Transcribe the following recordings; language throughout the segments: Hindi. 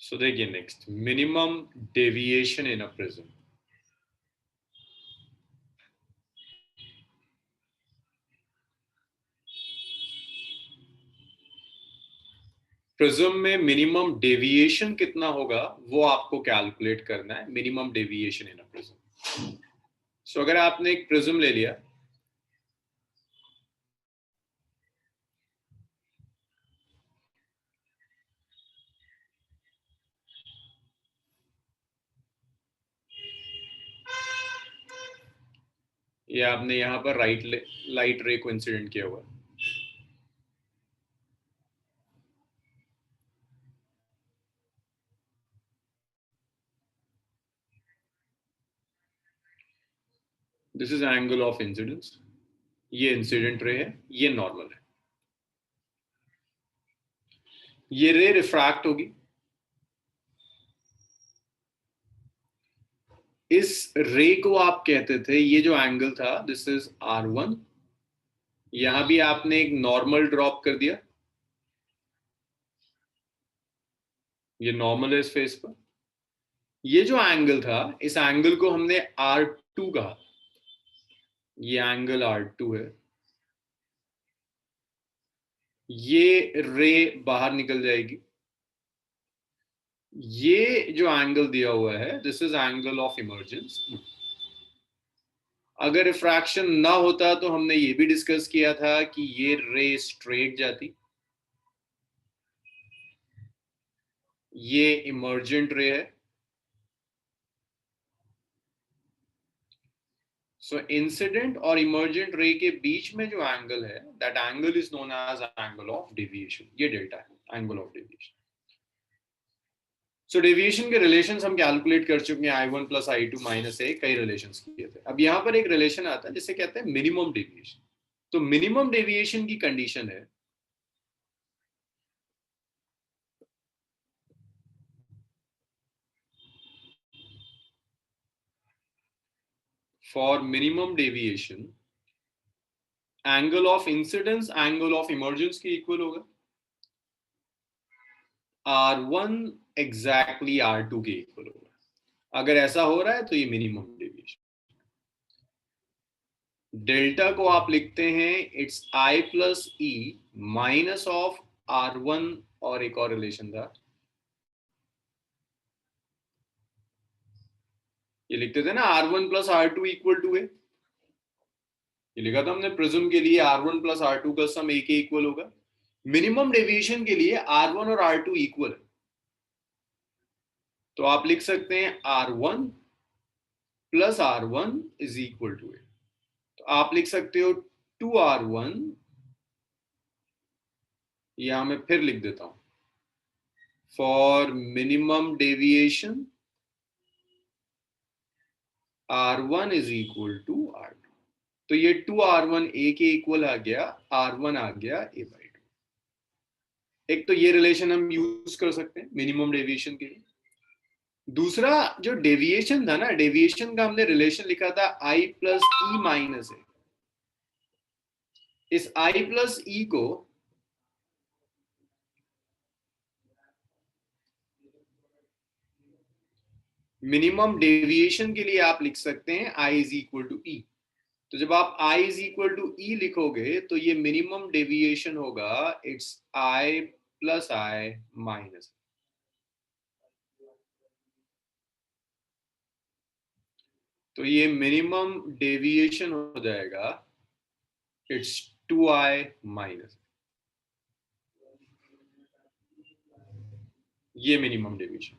सो देखिए next, minimum deviation in a prism. Prism में मिनिमम डेविएशन कितना होगा वो आपको कैलकुलेट करना है, minimum deviation in a prism. So अगर आपने एक प्रिज्म ले लिया, ये आपने यहां पर लाइट रे को इंसिडेंट किया हुआ है। This is angle of incidence, ये इंसिडेंट रे है, ये नॉर्मल है। ये रे रिफ्रैक्ट होगी, इस रे को आप कहते थे, ये जो एंगल था दिस इज R1। यहां भी आपने एक नॉर्मल ड्रॉप कर दिया, ये नॉर्मल है इस फेस पर। ये जो एंगल था, इस एंगल को हमने R2 कहा, ये एंगल R2 है। ये रे बाहर निकल जाएगी, ये जो एंगल दिया हुआ है this is angle of emergence. अगर रिफ्रैक्शन ना होता तो हमने ये भी डिस्कस किया था कि ये रे स्ट्रेट जाती, ये इमर्जेंट रे है। सो इंसिडेंट और इमर्जेंट रे के बीच में जो एंगल है that angle is known as angle of deviation, ये डेल्टा है, angle of deviation. So deviation के रिलेशंस हम कैलकुलेट कर चुके हैं, I1 प्लस I2 माइनस ए, कई रिलेशंस किए थे। अब यहां पर एक रिलेशन आता है जिसे कहते हैं मिनिमम डेविएशन। तो मिनिमम डेविएशन की कंडीशन है for minimum deviation angle of incidence angle of emergence के इक्वल होगा, R1 एग्जैक्टली R2 के इक्वल होगा। अगर ऐसा हो रहा है तो ये मिनिमम डेविएशन। डेल्टा को आप लिखते हैं it's I plus e minus of R1, और एक और रिलेशन था, ये लिखते थे ना R1 plus R2 equal to ए। ये लिखा था हमने प्रिज्म के लिए R1 प्लस R2 का सम ए के इक्वल होगा। मिनिमम डेविएशन के लिए R1 और R2 इक्वल है, तो आप लिख सकते हैं R1 plus R1 is equal to A. तो आप लिख सकते हो 2R1, यहां मैं फिर लिख देता हूं, for minimum deviation R1 is equal to R2। तो ये 2R1 ए के इक्वल आ गया, R1 आ गया A/2। एक तो ये रिलेशन हम यूज कर सकते हैं मिनिमम डेविएशन के लिए। दूसरा जो डेविएशन था ना, डेविएशन का हमने रिलेशन लिखा था I प्लस ई माइनस ए। इस I प्लस ई को मिनिमम डेविएशन के लिए आप लिख सकते हैं I इज इक्वल टू ई। तो जब आप I इज इक्वल टू ई लिखोगे तो ये मिनिमम डेविएशन होगा it's I plus I minus. तो ये मिनिमम डेविएशन हो जाएगा इट्स 2I माइनस, ये मिनिमम डेविएशन।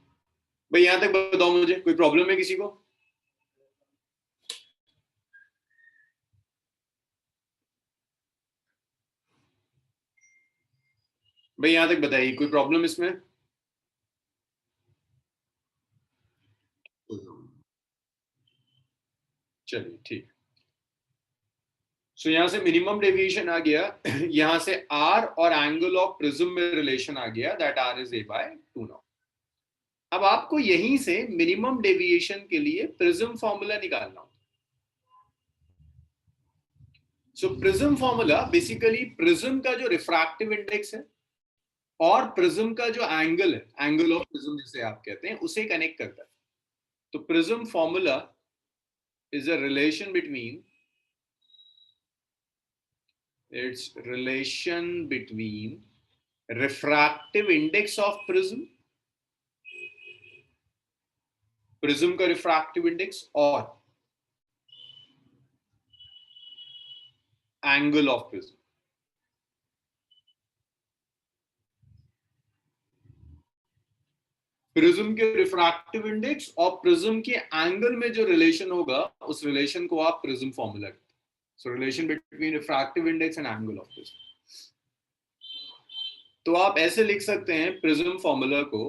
भाई यहां तक बताओ मुझे, कोई प्रॉब्लम है किसी को? भाई यहां तक बताइए, कोई प्रॉब्लम इसमें? चलिए ठीक। सो यहां से मिनिमम डेविएशन आ गया, यहां से R और एंगल ऑफ प्रिज्म में रिलेशन आ गया that R is A/2 now. अब आपको यहीं से मिनिमम डेविएशन के लिए प्रिज्म फॉर्मूला निकालना होगा। सो प्रिज्म फॉर्मूला बेसिकली प्रिज्म का जो रिफ्रैक्टिव इंडेक्स है और प्रिज्म का जो एंगल है, एंगल ऑफ प्रिज्म जिसे आप कहते हैं, उसे कनेक्ट करता है। तो prism formula is a relation between, it's relation between refractive index of prism, prism का रिफ्रैक्टिव इंडेक्स और एंगल ऑफ प्रिज्म। प्रिज्म के रिफ्रैक्टिव इंडेक्स और प्रिज्म के एंगल में जो रिलेशन होगा, उस रिलेशन को आप प्रिज्म फॉर्मूला कहते हैं। सो relation between refractive index and angle of prism. तो आप ऐसे लिख सकते हैं प्रिज्म फॉर्मूला को,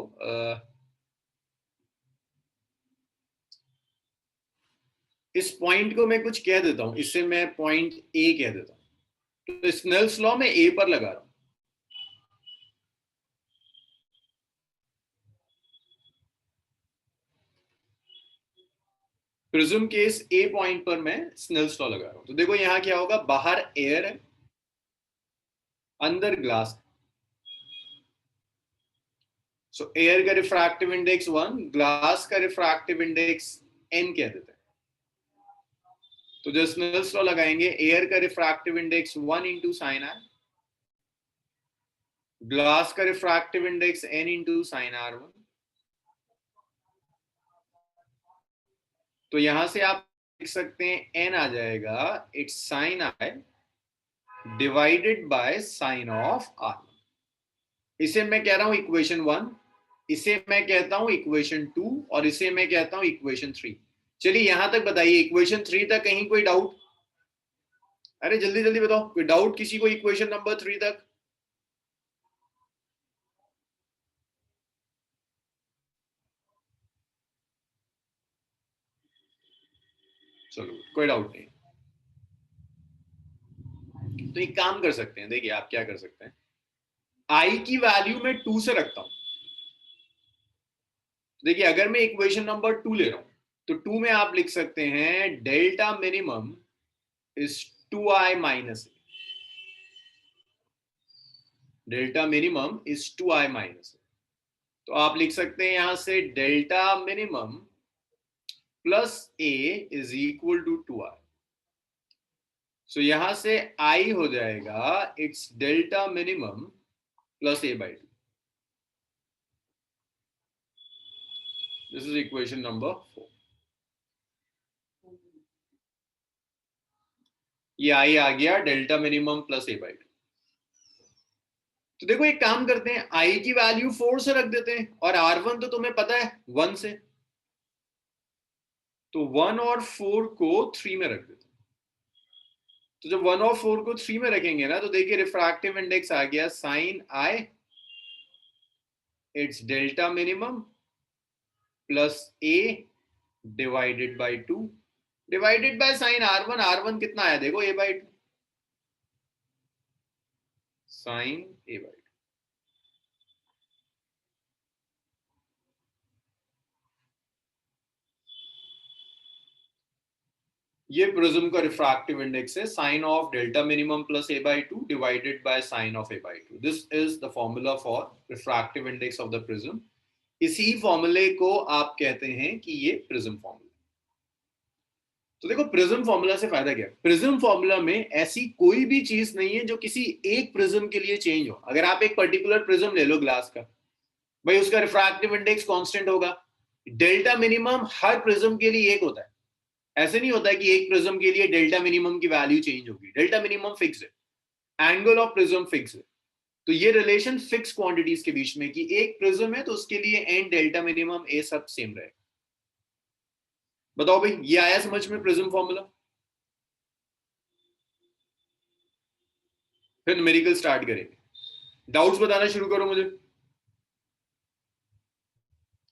इस पॉइंट को मैं कुछ कह देता हूं, इससे मैं पॉइंट ए कह देता हूं। तो स्नेल्स लॉ में ए पर लगा रहा हूं। प्रिज्म के इस ए पॉइंट पर मैं स्नेल्स लॉ लगा रहा हूं। तो देखो यहां क्या होगा, बाहर एयर है, अंदर ग्लास। सो एयर का रिफ्रैक्टिव इंडेक्स 1, ग्लास का रिफ्रैक्टिव इंडेक्स n कह देते हैं। तो जो स्नेल्स लॉ लगाएंगे, एयर का refractive index 1 into sine r, glass का refractive index n into sine r 1। तो यहां से आप लिख सकते हैं n आ जाएगा its sine I divided by sine of R. इसे मैं कह रहा हूं इक्वेशन 1, इसे मैं कहता हूं इक्वेशन 2, और इसे मैं कहता हूं इक्वेशन 3। चलिए यहां तक बताइए, इक्वेशन 3 तक कहीं कोई डाउट? अरे जल्दी जल्दी बताओ, कोई डाउट किसी को इक्वेशन नंबर 3 तक? चलो कोई डाउट नहीं। तो एक काम कर सकते हैं, देखिए आप क्या कर सकते हैं, आई की वैल्यू मैं 2 से रखता हूं। देखिए अगर मैं इक्वेशन नंबर 2 ले रहा हूं, तो 2 में आप लिख सकते हैं delta minimum is 2i minus, delta minimum is 2i minus. तो आप लिख सकते हैं यहां से delta minimum plus A is equal to 2i। So यहां से आई हो जाएगा it's delta minimum plus A by 2। This is equation number 4। ये आई आ गया delta minimum plus A by 2। तो देखो एक काम करते हैं, आई की वैल्यू 4 से रख देते हैं, और R1 तो तुम्हें पता है 1 से, तो 1 और 4 को 3 में रख देते हैं। तो जब 1 और 4 को 3 में रखेंगे ना, तो देखिए रिफ्रैक्टिव इंडेक्स आ गया sine i it's delta minimum plus A divided by 2 divided by sine R1। R1 कितना आया देखो, A by 2, sine A by 2। ये प्रिज्म का रिफ्रैक्टिव इंडेक्स है, sine of delta minimum plus A by 2 divided by sine of A by 2। This is the formula for refractive index of the prism. इसी फॉर्मूले को आप कहते हैं कि ये प्रिज्म फॉर्मूला। तो देखो प्रिज्म फॉर्मूला से फायदा क्या है, प्रिज्म फॉर्मूला में ऐसी कोई भी चीज नहीं है जो किसी एक प्रिज्म के लिए चेंज हो। अगर आप एक पर्टिकुलर प्रिज्म ले लो ग्लास का, भाई उसका रिफ्रैक्टिव इंडेक्स कांस्टेंट होगा। डेल्टा मिनिमम हर प्रिज्म के लिए एक होता है, ऐसे नहीं होता है कि एक प्रिज्म के लिए डेल्टा मिनिमम की वैल्यू चेंज होगी। डेल्टा मिनिमम फिक्स है, एंगल ऑफ प्रिज्म फिक्स है। तो ये रिलेशन फिक्स क्वांटिटीज के बीच में कि एक प्रिज्म है तो उसके लिए एन डेल्टा मिनिमम ए सब सेम रहेगा। बताओ भाई, ये आया समझ में प्रिज्म फॉर्मूला? फिर न्यूमेरिकल स्टार्ट करेंगे। डाउट्स बताना शुरू करो मुझे।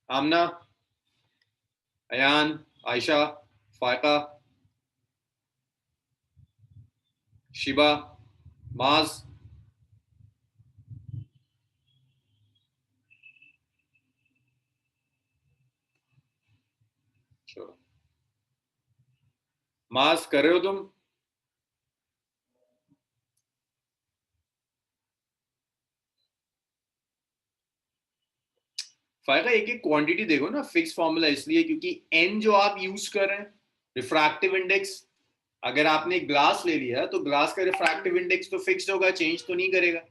आमना, अयान, आयशा, फायका, शिबा, माज। चलो माज कर रहे हो तुम? फायदा एक एक क्वांटिटी देखो ना, फिक्स फॉर्मूला इसलिए क्योंकि एन जो आप यूज कर रहे हैं, रिफ्रैक्टिव इंडेक्स, अगर आपने ग्लास ले लिया तो ग्लास का रिफ्रैक्टिव इंडेक्स तो फिक्स्ड होगा, चेंज तो नहीं करेगा।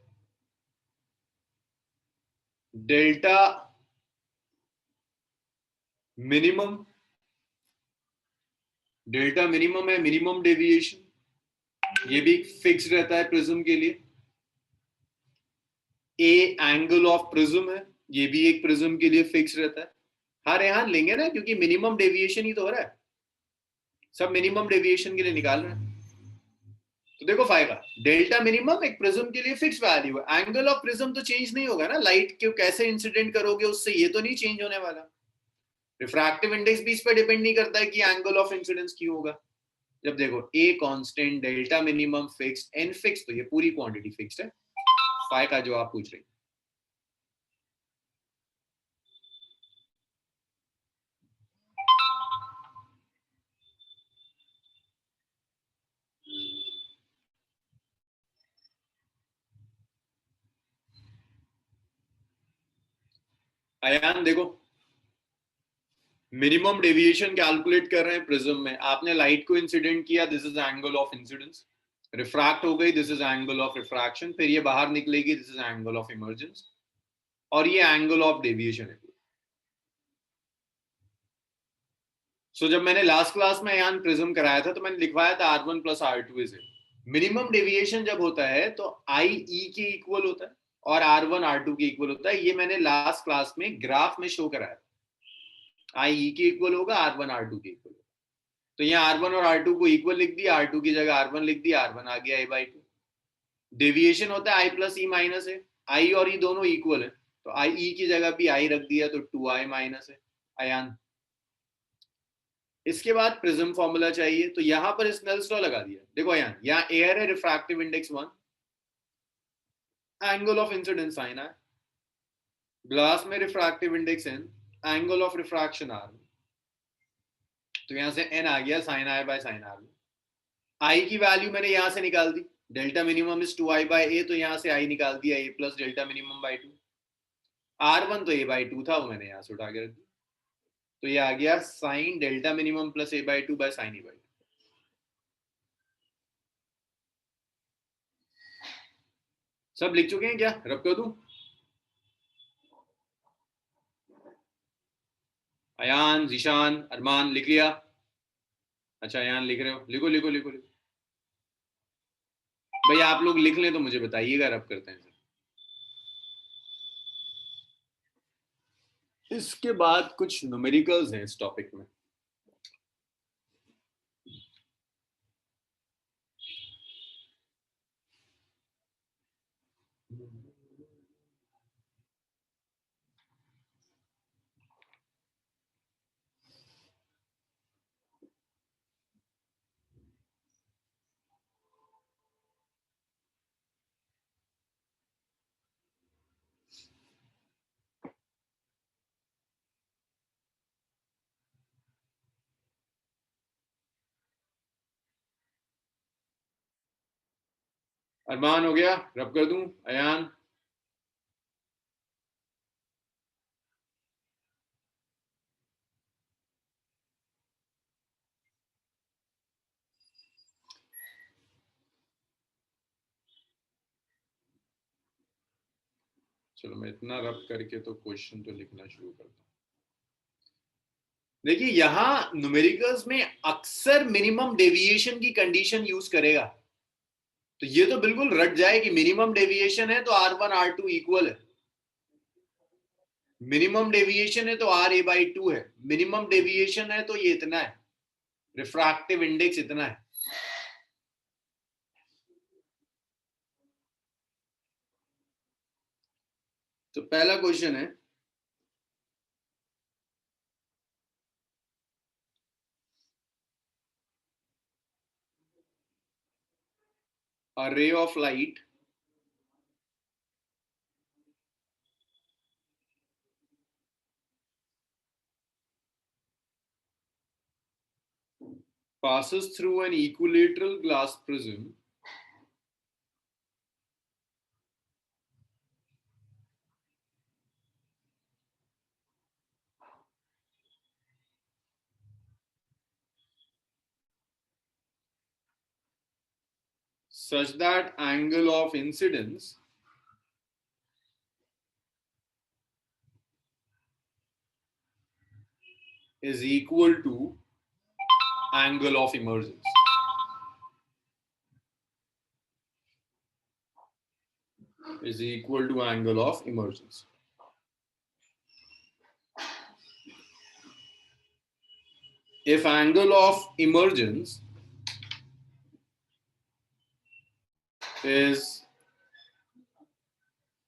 डेल्टा मिनिमम, डेल्टा मिनिमम है मिनिमम डेविएशन, ये भी फिक्स्ड रहता है प्रिज्म के लिए। ए एंगल ऑफ प्रिज्म है, ये भी एक प्रिज्म के लिए फिक्स रहता है। हर यहां लेंगे ना, क्योंकि मिनिमम डेविएशन ही तो हो रहा है, सब मिनिमम डेविएशन के लिए निकाल रहे हैं। तो देखो फायदा, डेल्टा मिनिमम एक प्रिज्म के लिए फिक्स वैल्यू है, एंगल ऑफ प्रिज्म तो चेंज नहीं होगा ना, लाइट को कैसे इंसिडेंट करोगे उससे ये तो नहीं चेंज होने वाला। रिफ्रैक्टिव इंडेक्स भी इस पर डिपेंड नहीं करता है कि एंगल ऑफ इंसिडेंस क्यों होगा। जब देखो A constant, delta minimum fixed, n fix, तो ये पूरी क्वांटिटी फिक्स्ड है। फाइ का जो आप पूछ रहे। अयान देखो, मिनिमम डेविएशन कैलकुलेट कर रहे हैं प्रिज्म में, आपने लाइट को इंसिडेंट किया, this is angle of incidence, refract हो गई, this is angle of refraction, फिर ये बाहर निकलेगी, this is angle of emergence, और ये एंगल ऑफ डेविएशन है। सो जब मैंने लास्ट क्लास में यान प्रिज्म कराया था तो मैंने लिखवाया था R1 plus R2 is it. Minimum deviation जब होता है तो आई ई के इक्वल होता है और R1 R2 के इक्वल होता है, ये मैंने लास्ट क्लास में ग्राफ में शो कराया था। आई ई के इक्वल होगा, R1 R2 के इक्वल होगा। तो यहाँ R1 और R2 को इक्वल लिख दिया, R2 की जगह R1 लिख दिया, R1 आ गया A/2। डेविएशन होता है I प्लस ई माइनस है, आई और ई दोनों इक्वल है, तो आई ई की जगह भी आई रख दिया तो 2i माइनस है। अयान इसके बाद प्रिज्म फॉर्मूला चाहिए, तो यहां पर स्नेल्स लॉ लगा दिया। देखो यहाँ एयर है, refractive index 1, angle of incidence sine है, ग्लास में refractive index n, angle of refraction r, तो यहां से n आ गया sine i by sine r। i की वैल्यू मैंने यहां से निकाल दी, delta minimum is 2i by a, तो यहां से i निकाल दिया a plus delta minimum by 2। r1 तो a/2 था, वो मैंने यहां से उठा के रख दिया, तो ये आ गया sine delta minimum plus a/2 by sine a/2। सब लिख चुके हैं क्या, रब कर दूं? अयान, जीशान, अरमान लिख लिया? अच्छा अयान लिख रहे हो, लिखो लिखो लिखो लिखो। भाई आप लोग लिख लें तो मुझे बताइएगा, रब करते हैं सर। इसके बाद कुछ न्यूमेरिकल्स हैं इस टॉपिक में। अरमान हो गया, रब कर दूं? अयान चलो मैं इतना रब करके तो क्वेश्चन तो लिखना शुरू करता हूँ। देखिए यहां न्यूमेरिकल्स में अक्सर मिनिमम डेविएशन की कंडीशन यूज करेगा, तो ये तो बिल्कुल रट जाए कि मिनिमम डेविएशन है तो R1 R2 इक्वल है, मिनिमम डेविएशन है तो RA/2 है, मिनिमम डेविएशन है तो ये इतना है, रिफ्रैक्टिव इंडेक्स इतना है। तो पहला क्वेश्चन है, a ray of light passes through an equilateral glass prism such that angle of incidence is equal to angle of emergence. Is equal to angle of emergence. If angle of emergence is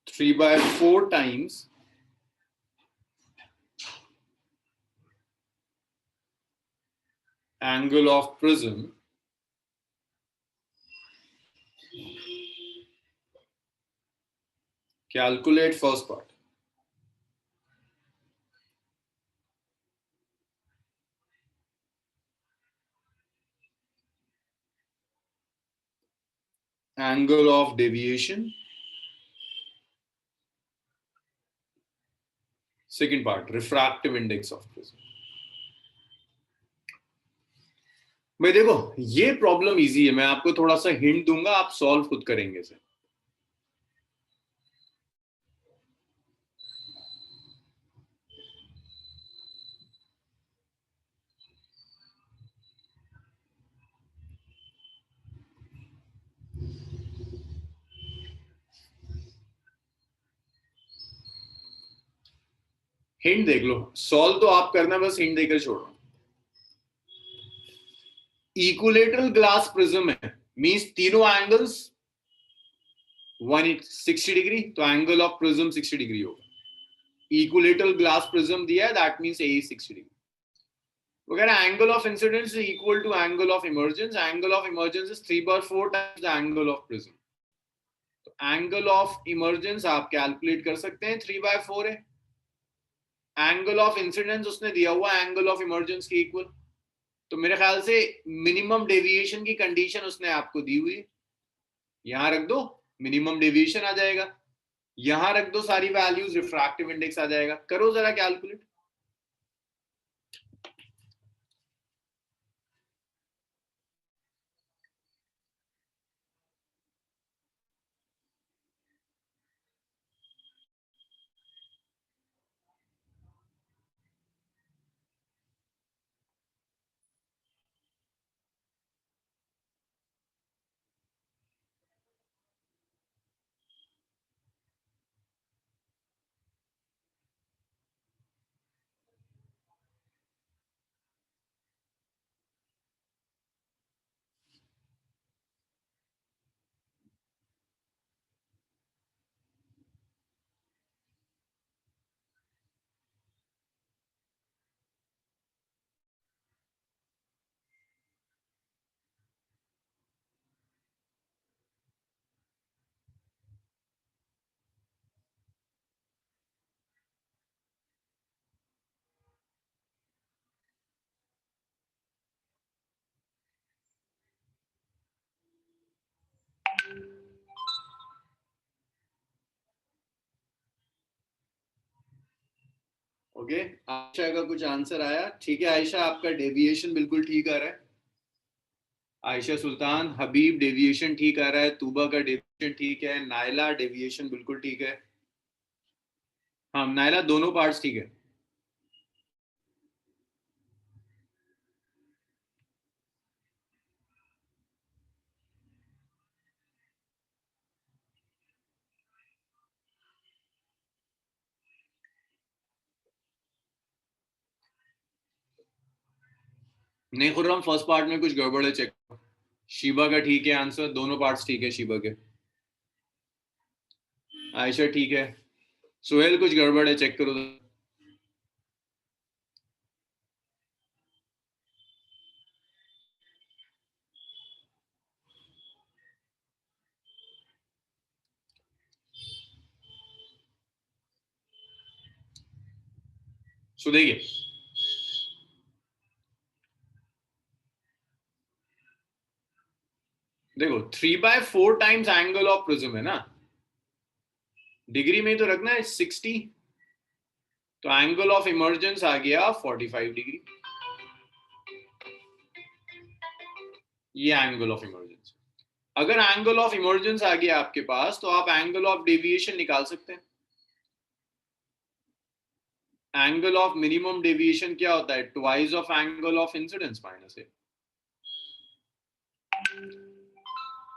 3/4 times angle of prism, calculate first part. Angle of deviation. Second part, refractive index of prism. भाई देखो, ये प्रॉब्लम इजी है, मैं आपको थोड़ा सा हिंट दूंगा, आप सॉल्व खुद करेंगे इसे. हिंट देख लो, सॉल्व तो आप करना, बस हिंट देकर छोड़ रहा हूं. इक्विलेटरल ग्लास प्रिज्म है, मींस तीनों एंगल्स 160 डिग्री, तो एंगल ऑफ प्रिज्म 60 डिग्री होगा. इक्विलेटरल ग्लास प्रिज्म दिया है, दैट मींस ए 60 डिग्री. वगैरह angle of incidence is equal to angle of emergence. Angle of emergence is 3/4 times the angle of prism. तो एंगल ऑफ इमर्जेंस आप कैलकुलेट कर सकते हैं, 3/4 है. एंगल ऑफ इंसिडेंस उसने दिया हुआ एंगल ऑफ इमर्जेंस के इक्वल. तो मेरे ख्याल से मिनिमम डेविएशन की कंडीशन उसने आपको दी हुई है. यहां रख दो, मिनिमम डेविएशन आ जाएगा. यहां रख दो सारी वैल्यूज, रिफ्रैक्टिव इंडेक्स आ जाएगा. करो जरा कैलकुलेट. ओके, आयशा का कुछ आंसर आया. ठीक है आयशा, आपका डेविएशन बिल्कुल ठीक आ रहा है. आयशा सुल्तान, हबीब डेविएशन ठीक आ रहा है. तूबा का डेविएशन ठीक है. नायला डेविएशन बिल्कुल ठीक है. हाँ नायला, दोनों पार्ट्स ठीक है. नहीं खुर्रम, फर्स्ट पार्ट में कुछ गड़बड़ है, चेक. शीबा का ठीक है आंसर, दोनों पार्ट्स ठीक है शीबा के. आयशा ठीक है. सुहेल कुछ गड़बड़ है, चेक करो. सो देखिए, देखो 3/4 टाइम्स एंगल ऑफ प्रिज्म है ना, डिग्री में तो रखना है 60. तो एंगल ऑफ इमर्जेंस आ गया 45 डिग्री. ये एंगल ऑफ इमर्जेंस. अगर एंगल ऑफ इमर्जेंस आ गया आपके पास तो आप एंगल ऑफ डेविएशन निकाल सकते हैं। एंगल ऑफ मिनिमम डेविएशन क्या होता है? Twice of angle of incidence minus A.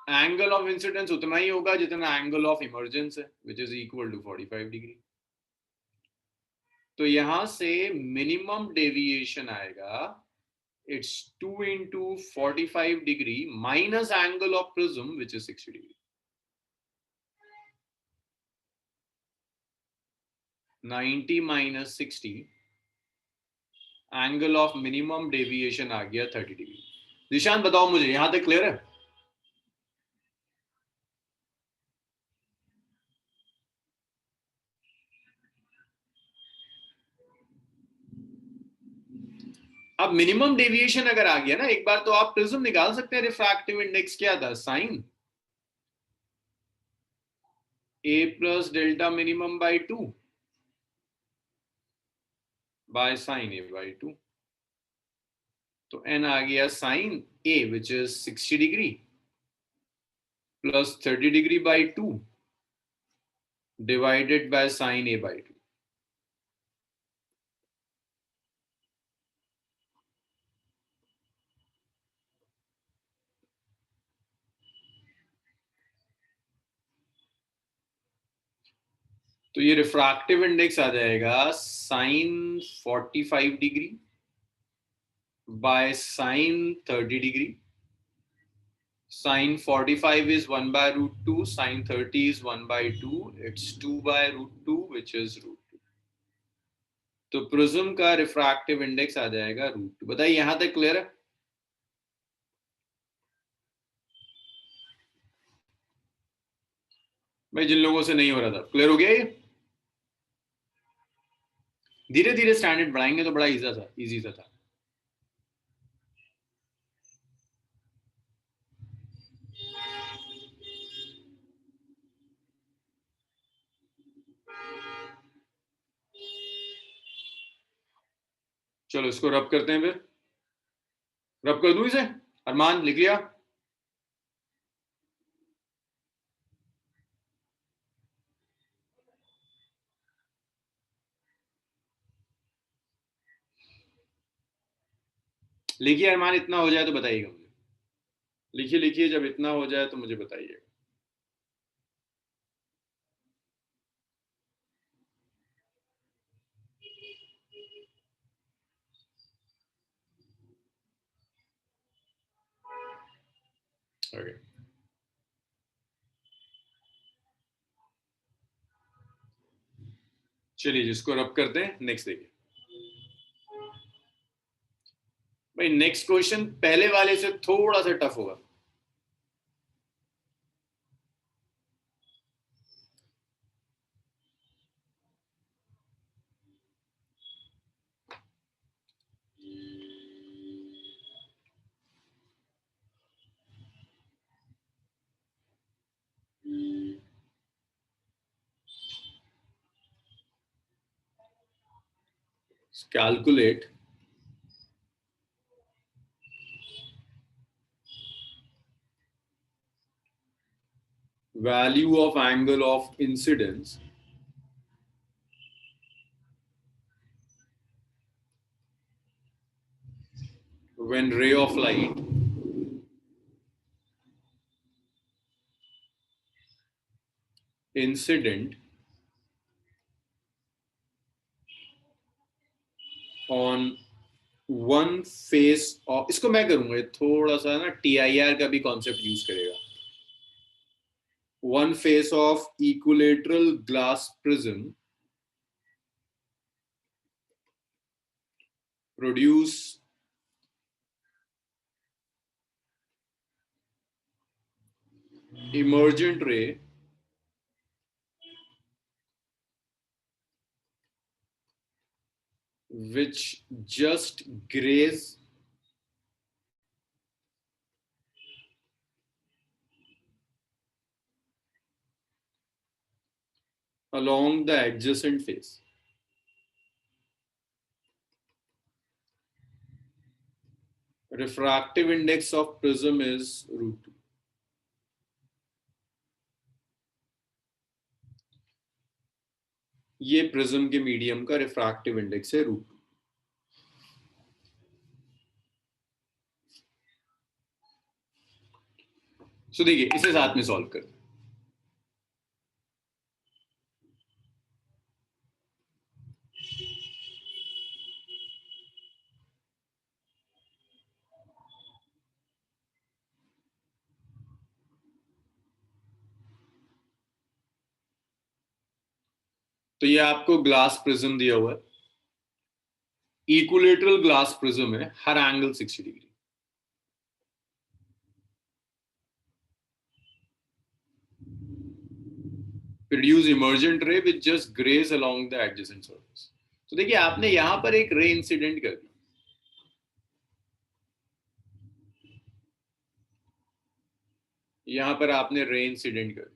Angle of incidence उतना ही होगा जितना एंगल ऑफ इमर्जेंस है, which is equal to 45 degree. तो यहां से मिनिमम डेविएशन आएगा, it's 2 into 45 degree minus angle of prism which is 60 degree. 90 minus 60, angle of minimum deviation आ गया 30 डिग्री। निशान बताओ मुझे, यहां तक क्लियर है? अब मिनिमम डेविएशन अगर आ गया ना, एक बार तो आप प्रिज्म निकाल सकते हैं। रिफ्रैक्टिव इंडेक्स क्या था? Sine A plus delta minimum by 2 by sine A by 2। तो एन आ गया sine A which is 60 degree plus 30 degree by 2 divided by sine A by 2। तो ये रिफ्रैक्टिव इंडेक्स आ जाएगा sine 45 degree by sine 30 degree. Sine 45 is 1 by root 2, sine 30 is 1 by 2, it's 2 by root 2 which is root 2। तो प्रिज्म का रिफ्रैक्टिव इंडेक्स आ जाएगा रूट 2। बताइए यहां तक क्लियर है? भाई जिन लोगों से नहीं हो रहा था, क्लियर हो गया ये? धीरे धीरे स्टैंडर्ड बढ़ाएंगे तो बड़ा इजी सा था। चलो इसको रब करते हैं फिर। रब कर दूं इसे? अरमान लिख लिया? लिखिए अरमान, इतना हो जाए तो बताइएगा मुझे। लिखिए लिखिए, जब इतना हो जाए तो मुझे बताइएगा। ओके चलिए जिसको रब करते हैं, नेक्स्ट देखिए। भाई नेक्स्ट क्वेश्चन पहले वाले से थोड़ा सा टफ होगा। Calculate value of angle of incidence when ray of light incident on one face of, इसको मैं करूंगा थोड़ा सा ना, TIR का भी कॉन्सेप्ट यूज करेगा। one face of equilateral glass prism produce emergent ray which just graze along the adjacent face. Refractive index of prism is root 2. ये प्रिज्म के मीडियम का रिफ्रैक्टिव इंडेक्स है √2। सो देखिए इसे साथ में सॉल्व करते हैं। तो ये आपको ग्लास प्रिज्म दिया हुआ है, इक्विलेटरल ग्लास प्रिज्म है, हर angle 60 degree. Produce emergent ray which just graze along the adjacent surface। तो देखिए आपने यहां पर एक रे इंसिडेंट कर दी, यहां पर आपने रे इंसिडेंट कर दी,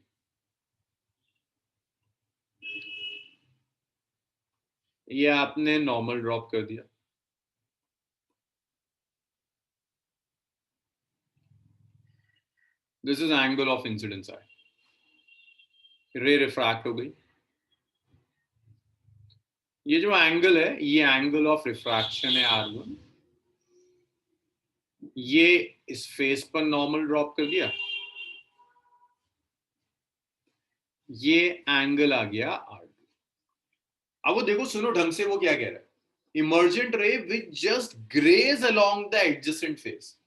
ये आपने नॉर्मल ड्रॉप कर दिया, this is angle of incidence i, ray refract हो गई। ये जो एंगल है ये एंगल ऑफ रिफ्रैक्शन है R1, ये इस फेस पर नॉर्मल ड्रॉप कर दिया, ये एंगल आ गया R2। अब वो देखो सुनो ढंग से वो क्या कह रहा है, emergent ray which just graze along the adjacent face.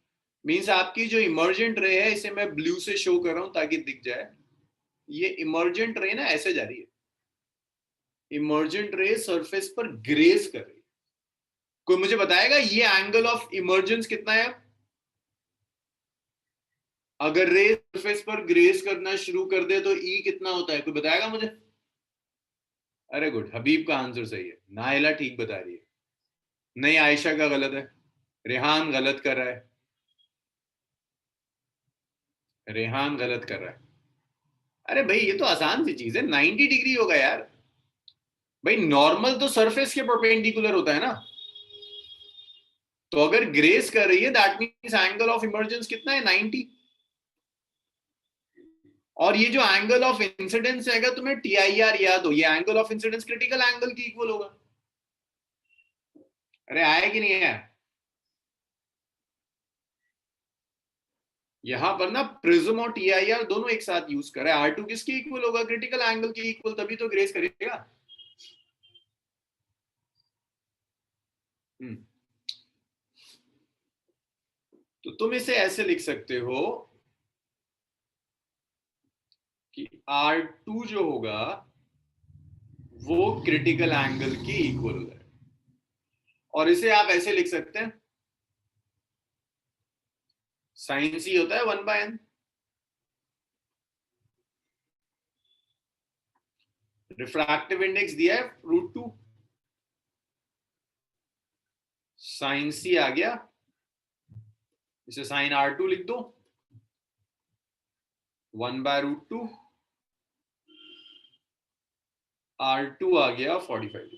Means आपकी जो इमर्जेंट रे है इसे मैं ब्लू से शो कर रहा हूं ताकि दिख जाए, ये इमर्जेंट रे ना ऐसे जा रही है, इमर्जेंट रे सरफेस पर ग्रेज कर रही है। कोई मुझे बताएगा ये एंगल ऑफ इमर्जेंस कितना है? अगर रे सरफेस पर ग्रेज करना शुरू कर दे तो ई कितना होता है? कोई बताएगा मुझे? अरे गुड, हबीब का आंसर सही है, नाइला ठीक बता रही है, नहीं आयशा का गलत है, रेहान गलत कर रहा है, रेहान गलत कर रहा है। अरे भाई ये तो आसान सी चीज है, 90 डिग्री होगा यार। भाई नॉर्मल तो सरफेस के परपेंडिकुलर होता है ना, तो अगर ग्रेस कर रही है that means angle of emergence कितना है? 90। और ये जो एंगल ऑफ इंसिडेंस है, अगर तुम्हें TIR याद हो, ये angle of incidence critical angle की इक्वल होगा। अरे आया कि नहीं आया? यहां पर ना प्रिज्म और TIR दोनों एक साथ यूज कर रहे हैं। R2 किसकी इक्वल होगा? क्रिटिकल एंगल की इक्वल, तभी तो ग्रेस करेगा। तो तुम इसे ऐसे लिख सकते हो कि R2 जो होगा वो क्रिटिकल एंगल की इक्वल होगा, और इसे आप ऐसे लिख सकते हैं, साइन सी होता है 1/n, रिफ्रैक्टिव इंडेक्स दिया है √2, साइन सी आ गया, इसे साइन R2 लिख दो, 1/√2, R2 आ गया 45।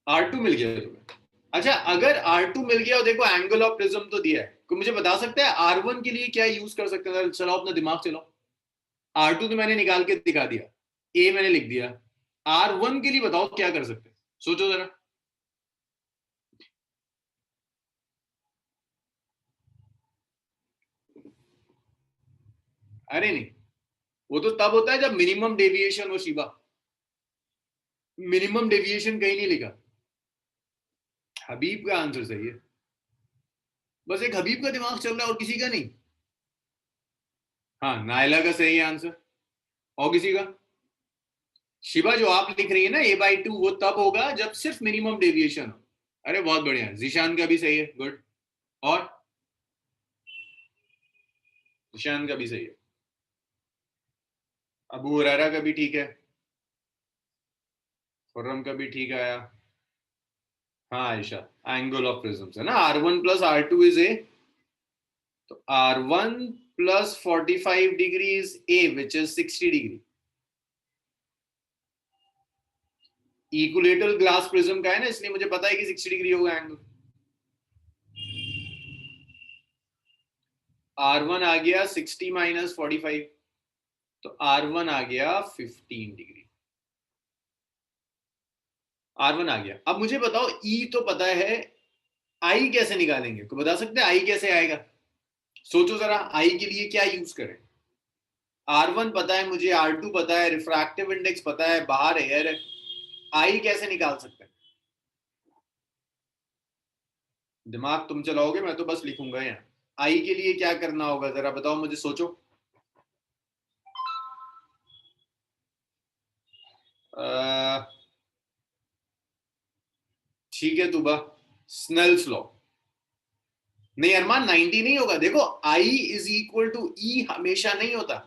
R2 मिल गया तुम्हें। अच्छा अगर R2 मिल गया और देखो एंगल ऑफ प्रिज्म तो दिया है, कोई मुझे बता सकता है R1 के लिए क्या यूज कर सकते हैं? चलो अपना दिमाग चलाओ। R2 तो मैंने निकाल के दिखा दिया, A मैंने लिख दिया, R1 के लिए बताओ क्या कर सकते हैं? सोचो जरा। अरे नहीं, वो तो तब होता है जब मिनिमम डेविएशन हो शिवा, मिनिमम डेविएशन कहीं नहीं लिखा। हबीब का आंसर सही है, बस एक हबीब का दिमाग चल रहा है और किसी का नहीं। हाँ नायला का सही आंसर, और किसी का? शिवा जो आप लिख रही है ना A/2, वो तब होगा जब सिर्फ मिनिमम डेविएशन हो। अरे बहुत बढ़िया, जीशान का भी सही है, गुड। और जीशान का भी सही है, अबू हुरैरा का भी ठीक है, खुर्रम का भी ठीक आया। हाँ आयशा, एंगल ऑफ प्रिज्म है ना, R1 + R2 इज A, तो R1 + 45 degree is A which is 60 degree. Equilateral glass prism का है ना, इसलिए मुझे पता है कि 60 डिग्री होगा एंगल। R1 आ गया 60 - 45, तो R1 आ गया 15 डिग्री। R1 आ गया। अब मुझे बताओ E तो पता है, I कैसे निकालेंगे? को बता सकते हैं I कैसे आएगा? सोचो जरा, I के लिए क्या यूज करें? R1 पता है मुझे, R2 पता है, रिफ्रैक्टिव इंडेक्स पता है, बाहर एयर है, I कैसे निकाल सकते हैं? दिमाग तुम चलाओगे, मैं तो बस लिखूंगा यहाँ। I के लिए क्या करना होगा जरा बताओ मुझे, सोचो। ठीक है तुबा, स्नेल्स लॉ। नहीं अरमान, 90 नहीं होगा। देखो I इज इक्वल टू ई हमेशा नहीं होता।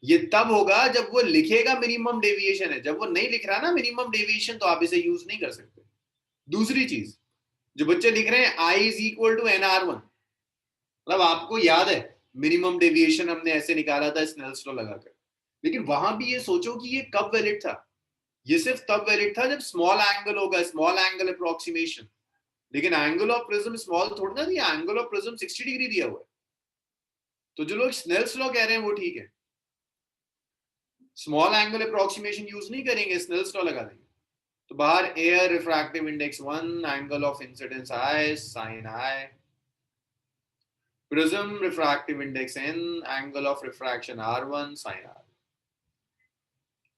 ये तब होगा जब वो लिखेगा मिनिमम डेविएशन है। जब वो नहीं लिख रहा ना मिनिमम डेविएशन, तो आप इसे यूज नहीं कर सकते। दूसरी चीज, जो बच्चे लिख रहे हैं I is equal to NR1, मतलब आपको याद है मिनिमम डेविएशन हमने ऐसे निकाला था स्नेल्स लॉ लगाकर। लेकिन वहां भी ये सोचो कि ये कब वैलिड था। ये सिर्फ तब वैलिड था जब स्मॉल एंगल होगा, स्मॉल एंगल अप्रोक्सीमेशन। लेकिन एंगल ऑफ प्रिज्म स्मॉल थोड़ा ना दिया, एंगल ऑफ प्रिज्म 60 डिग्री दिया हुआ है। तो जो लोग स्नेल्स लॉ कह रहे हैं वो ठीक है, स्मॉल एंगल अप्रोक्सीमेशन यूज नहीं करेंगे, स्नेल्स लॉ लगा देंगे। तो बाहर air, refractive index 1, angle of incidence I, sine I, prism refractive index N, angle of refraction R1, sine R।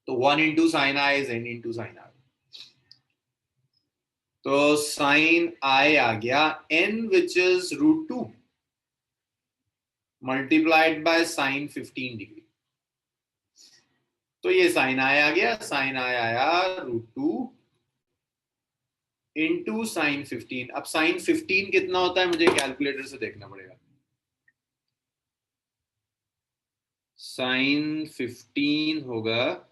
तो 1 into sine I is N into sine R। तो साइन I आ गया N which is √2 multiplied by sine 15 degree. तो ये साइन I आ गया, साइन I आया √2 इंटू साइन 15। अब साइन 15 कितना होता है मुझे कैलकुलेटर से देखना पड़ेगा। साइन 15 होगा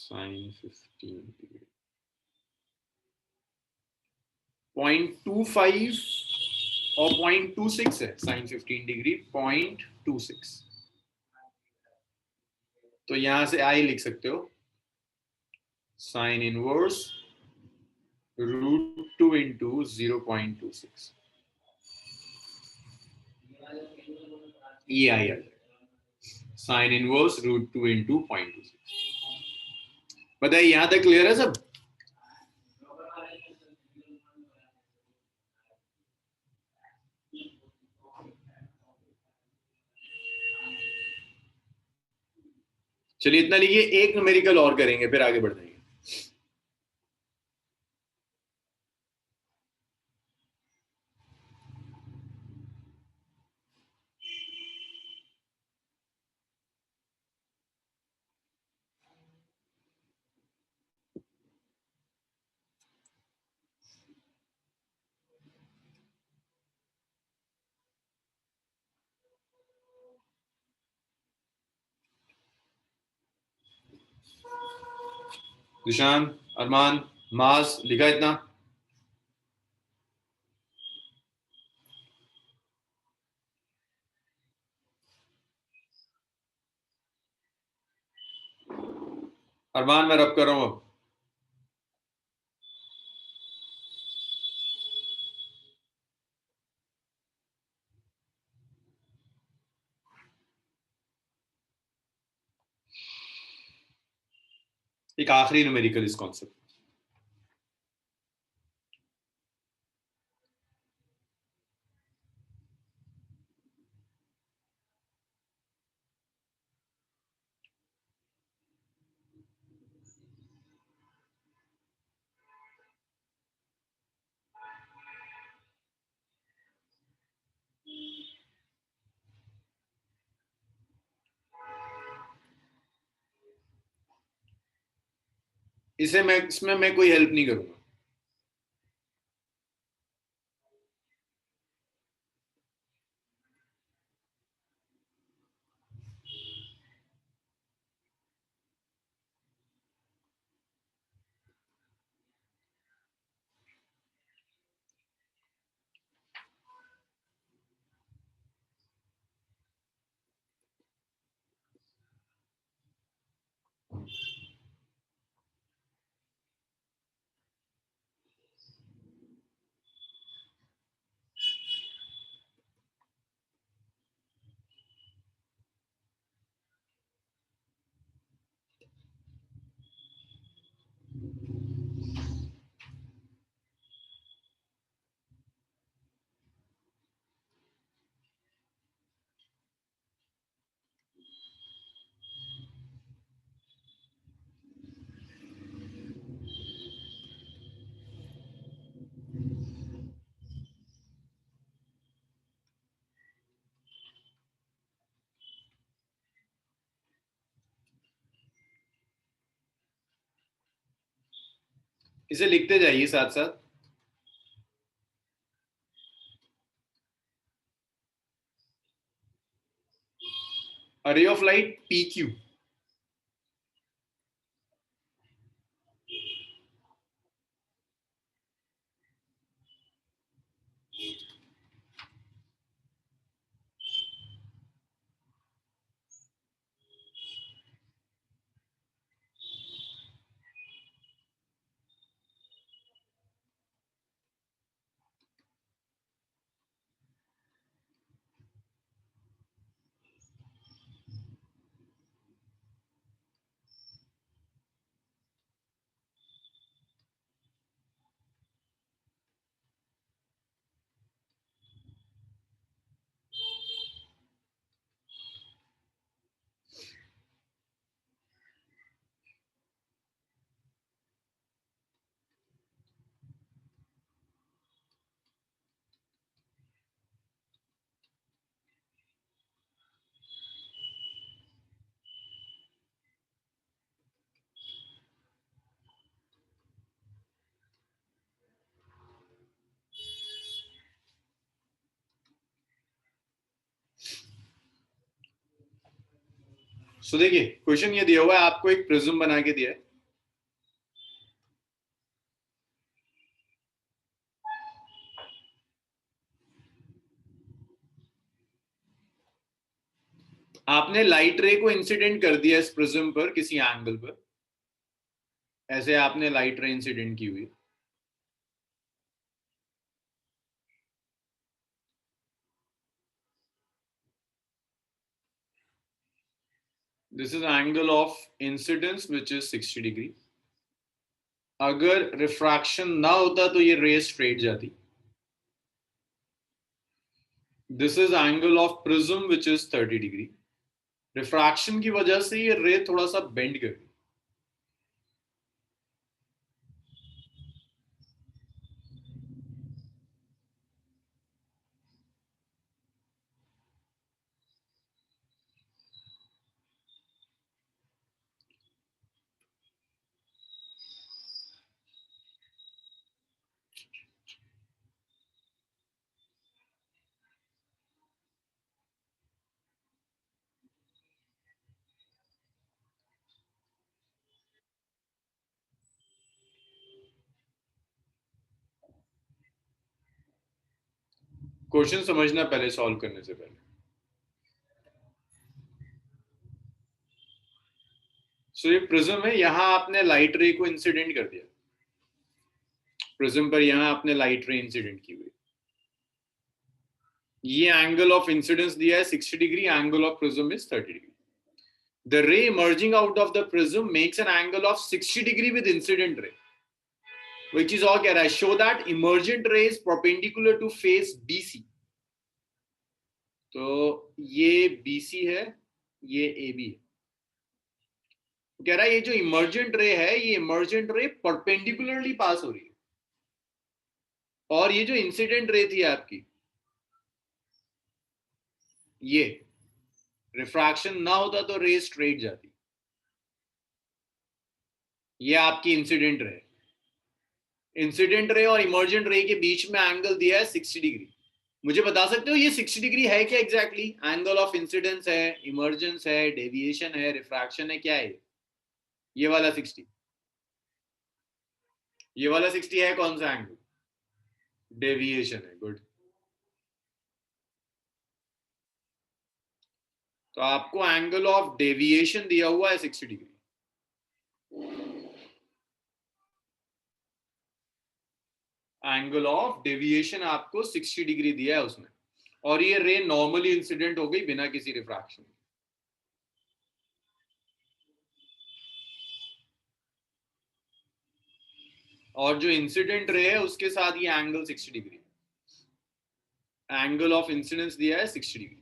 साइन 15 0.25 और 0.26 है। साइन 15 डिग्री 0.26। तो यहां से आई लिख सकते हो साइन इनवर्स √2 इंटू 0.26। ये आई आ जाएगा साइन इनवर्स √2 इंटू 0.26। बताइए यहां तक क्लियर है सब? चलिए इतना लिखिए, एक न्यूमेरिकल और करेंगे फिर आगे बढ़ जाएंगे। निशान, अरमान, मास लिखा इतना? अरमान मैं रब कर रहा हूं अब। एक आखिरी न्यूमेरिकल इस कॉन्सेप्ट। इसे मैं, इसमें मैं कोई हेल्प नहीं करूंगा। इसे लिखते जाइए साथ साथ। अरे ऑफ लाइट पी क्यू। सो देखिए क्वेश्चन ये दिया हुआ है, आपको एक प्रिज्म बना के दिया है। आपने लाइट रे को इंसिडेंट कर दिया इस प्रिज्म पर किसी एंगल पर, ऐसे आपने लाइट रे इंसिडेंट की हुई। This is angle of incidence which is 60 degree. अगर रिफ्रैक्शन ना होता तो ये रे स्ट्रेट जाती। This is angle of prism which is 30 degree. Refraction की वजह से ये रे थोड़ा सा बेंड कर गई। क्वेश्चन समझना पहले सॉल्व करने से पहले। सो ये प्रिज्म है, यहां आपने लाइट रे को इंसिडेंट कर दिया। प्रिज्म पर यहां आपने लाइट रे इंसिडेंट की हुई। ये एंगल ऑफ इंसिडेंस दिया है 60 degree, angle of prism is 30 degree. The ray emerging out of the prism makes an angle of 60 degree with incident ray, which is all कह रहा है show that emergent ray is perpendicular to face BC। तो ये BC है, ये AB है। कह रहा है ये जो इमर्जेंट रे है, ये इमर्जेंट रे परपेंडिकुलरली पास हो रही है, और ये जो इंसिडेंट रे थी आपकी, ये रिफ्रैक्शन ना होता तो रे स्ट्रेट जाती। ये आपकी इंसिडेंट रे, इंसिडेंट रे और इमर्जेंट रे के बीच में एंगल दिया है 60 डिग्री। मुझे बता सकते हो ये 60 डिग्री है क्या एग्जैक्टली? एंगल ऑफ इंसिडेंस है, इमर्जेंस है, डेविएशन है, रिफ्रैक्शन है, क्या है ये वाला 60? ये वाला 60 है कौन सा एंगल? डेविएशन है। गुड। तो आपको एंगल ऑफ डेविएशन दिया हुआ है 60 डिग्री। एंगल ऑफ डेविएशन आपको 60 डिग्री दिया है उसने, और ये रे नॉर्मली इंसिडेंट हो गई बिना किसी रिफ्रैक्शन। और जो इंसिडेंट रे है उसके साथ ये angle 60 degree, angle of incidence दिया है 60 डिग्री।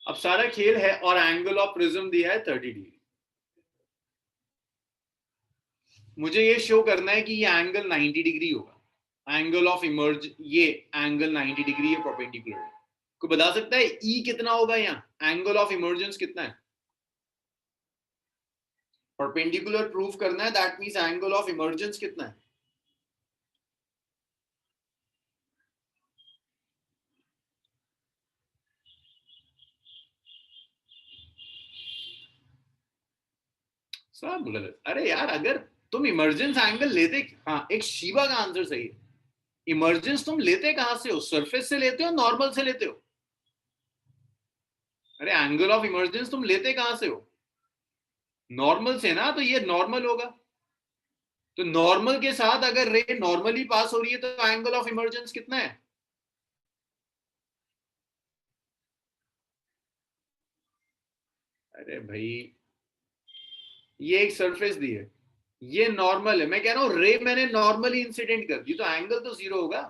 अब सारा खेल है, और एंगल ऑफ प्रिज्म दिया है 30 डिग्री। मुझे ये शो करना है कि ये एंगल 90 डिग्री होगा। एंगल ऑफ इमर्ज, ये एंगल 90 डिग्री है परपेंडिकुलर। को बता सकता है ई कितना होगा? यहाँ एंगल ऑफ इमर्जेंस कितना है? परपेंडिकुलर प्रूफ करना है, that means angle of emergence कितना है? सब गलत। अरे यार, अगर तुम इमर्जेंस एंगल लेते, हाँ एक शिवा का आंसर सही है। इमर्जेंस तुम लेते कहां से हो? सरफेस से लेते हो, नॉर्मल से लेते हो? अरे एंगल ऑफ इमर्जेंस तुम लेते कहां से हो? नॉर्मल से ना, तो ये नॉर्मल होगा। तो नॉर्मल के साथ अगर रे नॉर्मली पास हो रही है तो एंगल ऑफ इमर्जेंस कितना है? अरे भाई, ये एक सरफेस दी है, ये नॉर्मल है, मैं कह रहा हूं रे मैंने नॉर्मली इंसिडेंट कर दी, तो एंगल तो जीरो होगा।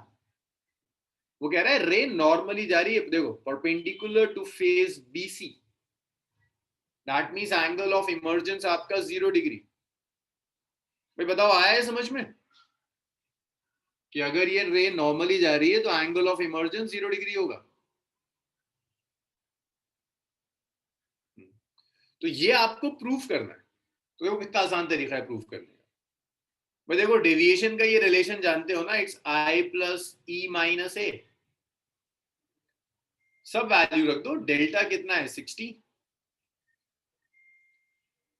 वो कह रहा है रे नॉर्मली जा रही है, देखो perpendicular two phase BC, that means angle of emergence आपका 0 डिग्री। भाई बताओ, आया है समझ में कि अगर ये रे नॉर्मली जा रही है तो एंगल ऑफ इमर्जेंस 0 डिग्री होगा। तो ये आपको प्रूफ करना है। तो देखो कितना आसान तरीका है प्रूफ करने का। भाई देखो, डेविएशन का ये रिलेशन जानते हो ना, it's i plus e minus A. सब वैल्यू रख दो। डेल्टा कितना है? 60।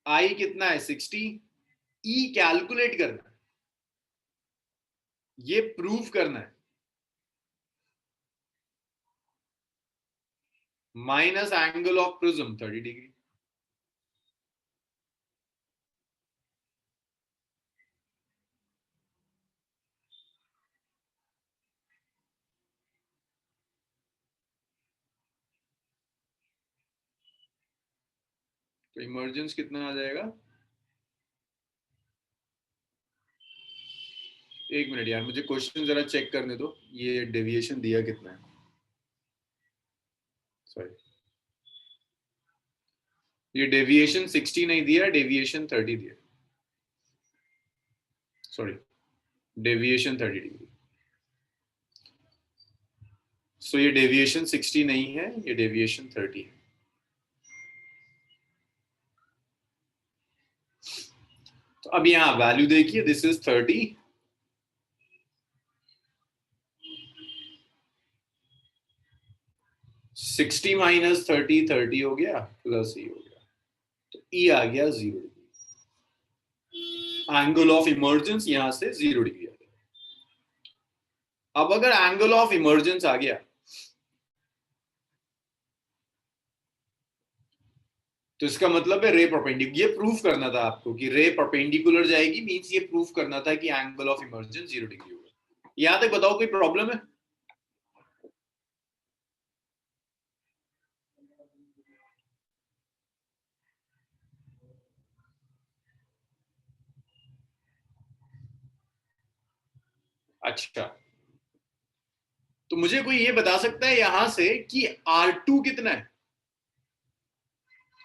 आई कितना है? 60। ई कैलकुलेट करना है, ये प्रूफ करना है। Minus angle of prism 30 degree. तो इमर्जेंस कितना आ जाएगा? एक मिनट यार, मुझे क्वेश्चन जरा चेक करने दो, ये डेविएशन दिया कितना है। सॉरी, ये डेविएशन 60 नहीं दिया, डेविएशन 30 दिया। Sorry, deviation 30 degree. सो ये डेविएशन 60 नहीं है, ये डेविएशन 30 है। तो अब यहाँ वैल्यू देखिए, दिस इज 30, 60 माइनस 30 30 हो गया, प्लस ई हो गया, तो ई आ गया 0 डिग्री। एंगल ऑफ इमर्जेंस यहां से 0 डिग्री आ गया। अब अगर एंगल ऑफ इमर्जेंस आ गया तो इसका मतलब है रे परपेंडिकुलर। ये प्रूफ करना था आपको कि रे परपेंडिकुलर जाएगी, मींस ये प्रूफ करना था कि एंगल ऑफ इमर्जेंस 0 डिग्री होगा। यहां तक बताओ कोई प्रॉब्लम है? अच्छा, तो मुझे कोई ये बता सकता है यहां से कि R2 कितना है?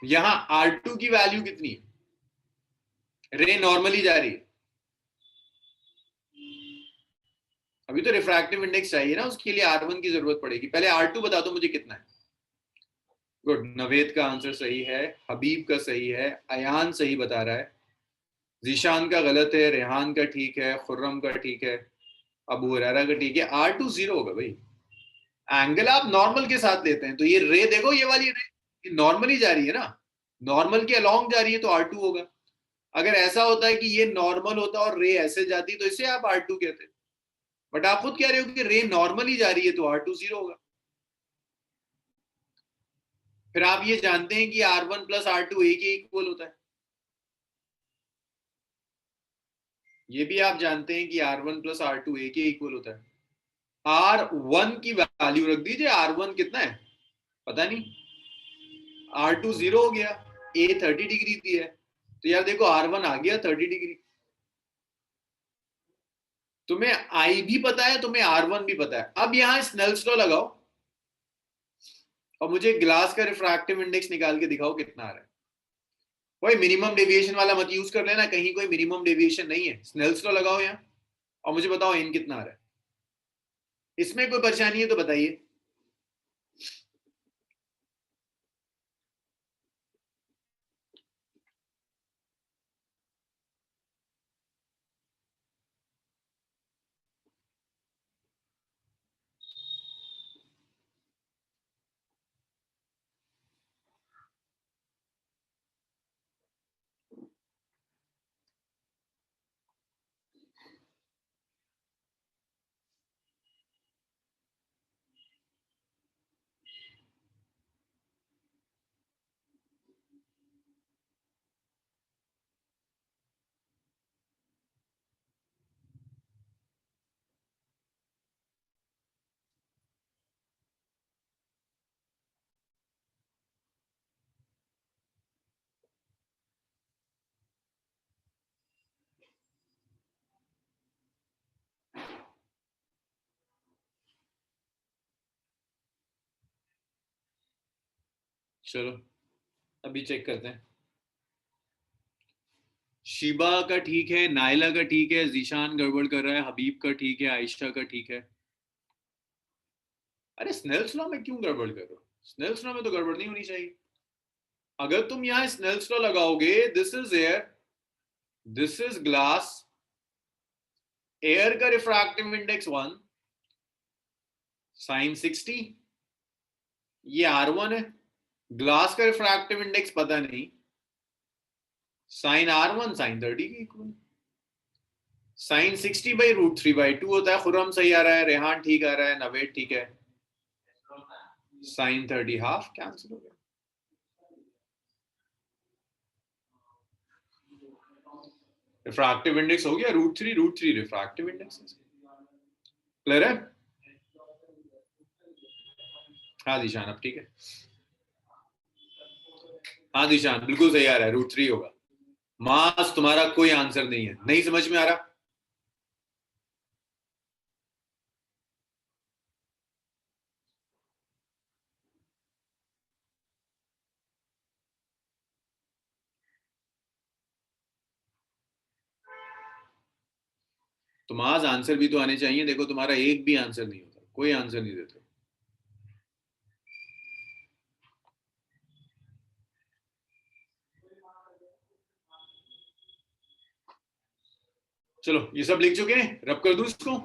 यहां R2 की वैल्यू कितनी है? रे नॉर्मली जा रही है, अभी तो रिफ्रैक्टिव इंडेक्स चाहिए ना, उसके लिए R1 की जरूरत पड़ेगी। पहले R2 बता दो मुझे कितना है। गुड, नवेद का आंसर सही है, हबीब का सही है, अयान सही बता रहा है, जीशान का गलत है, रेहान का ठीक है, खुर्रम का ठीक है, अबू हुरैरा का ठीक है। R2 0 होगा भाई। एंगल आप नॉर्मल के साथ लेते हैं, तो ये रे देखो, ये वाली रे नॉर्मली जा रही है ना, नॉर्मल के अलोंग जा रही है, तो R2 होगा। अगर ऐसा होता है कि ये नॉर्मल होता और रे ऐसे जाती, तो इसे आप R2 कहते। बट आप खुद कह रहे हो कि रे नॉर्मली जा रही है, तो R2 0 होगा। फिर आप ये जानते हैं कि R1 प्लस R2 एक ही इक्वल होता है। ये भी आप जानते हैं कि R1 प्लस R2 एक ही इक्वल होता है। R1 की वैल्यू रख दीजिए, R1 कितना है पता नहीं, R2 0 हो गया, A 30 डिग्री दी है, तो यार देखो R1 आ गया 30 डिग्री। तुम्हें I भी पता है, तुम्हें R1 भी पता है। अब यहां स्नेल्स लॉ लगाओ और मुझे ग्लास का रिफ्रैक्टिव इंडेक्स निकाल के दिखाओ कितना आ रहा है। कोई मिनिमम डेविएशन वाला मत यूज कर लेना, कहीं कोई मिनिमम डेविएशन नहीं है। स्नेल्स लॉ लगाओ यहाँ और मुझे बताओ इन कितना आ रहा है। इसमें कोई परेशानी है तो बताइए। चलो अभी चेक करते हैं। शिबा का ठीक है, नायला का ठीक है, जीशान गड़बड़ कर रहा है, हबीब का ठीक है, आयशा का ठीक है। अरे स्नेल्स लॉ में क्यों गड़बड़ कर रहे हो? स्नेल्स लॉ में तो गड़बड़ नहीं होनी चाहिए। अगर तुम यहाँ स्नेल्स लॉ लगाओगे, this is air, this is glass, air का रिफ्रैक्टिव इंडेक्स 1, साइन 60, ये R1 है। ग्लास का रिफ्रैक्टिव इंडेक्स पता नहीं, साइन R1 साइन 30 के इक्वल। साइन 60/√3/2 होता है। खुरम सही आ रहा है, रेहान ठीक आ रहा है, नवेद ठीक है। साइन 30 हाफ कैंसिल हो गया। रिफ्रैक्टिव इंडेक्स हो गया √3 रिफ्रैक्टिव इंडेक्स। क्लियर है? हाँ दिशान अब ठीक है। हाँ दिशान बिल्कुल सही आ रहा है, √3 होगा। मास तुम्हारा कोई आंसर नहीं है, नहीं समझ में आ रहा? तो मास आंसर भी तो आने चाहिए। देखो तुम्हारा एक भी आंसर नहीं होता, कोई आंसर नहीं देते। चलो ये सब लिख चुके हैं, रब कर दूं इसको।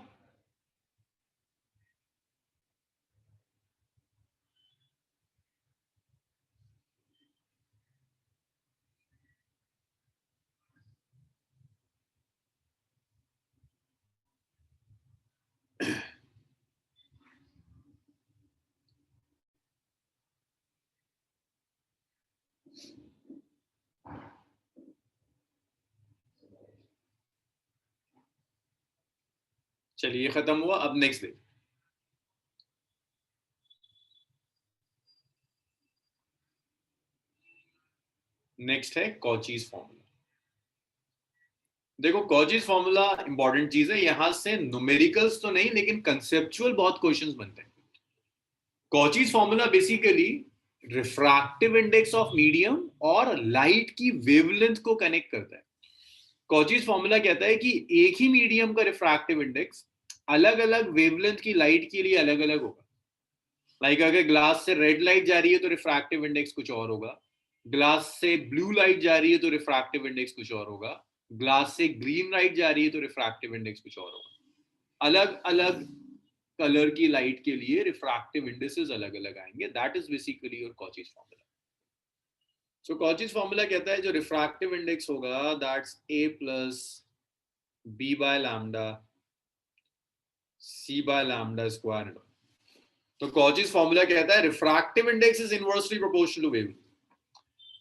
चलिए खत्म हुआ, अब नेक्स्ट देख। नेक्स्ट है कॉचीज फॉर्मूला। देखो कॉचीज फॉर्मूला इंपॉर्टेंट चीज है, यहां से न्यूमेरिकल्स तो नहीं लेकिन कंसेप्चुअल बहुत क्वेश्चंस बनते हैं। Cauchy's formula basically refractive index of medium और लाइट की वेवलेंथ को कनेक्ट करता है। कॉचीज फॉर्मूला कहता है कि एक ही मीडियम का रिफ्रैक्टिव इंडेक्स अलग अलग वेवलेंथ की लाइट के लिए अलग अलग होगा। लाइक अगर ग्लास से रेड लाइट जा रही है तो रिफ्रैक्टिव इंडेक्स कुछ और होगा, ग्लास से ब्लू लाइट जा रही है तो रिफ्रैक्टिव इंडेक्स कुछ और होगा, ग्लास से ग्रीन लाइट जा रही है तो रिफ्रैक्टिव इंडेक्स कुछ और होगा। अलग अलग कलर की लाइट के लिए रिफ्रैक्टिव इंडेक्सेस अलग अलग आएंगे। That is basically your Cauchy's formula. So Cauchy's formula कहता है जो रिफ्रैक्टिव इंडेक्स होगा that's a plus b by lambda c by lambda square. तो कॉचीज फॉर्मूला कहता है refractive index is inversely proportional to wavelength.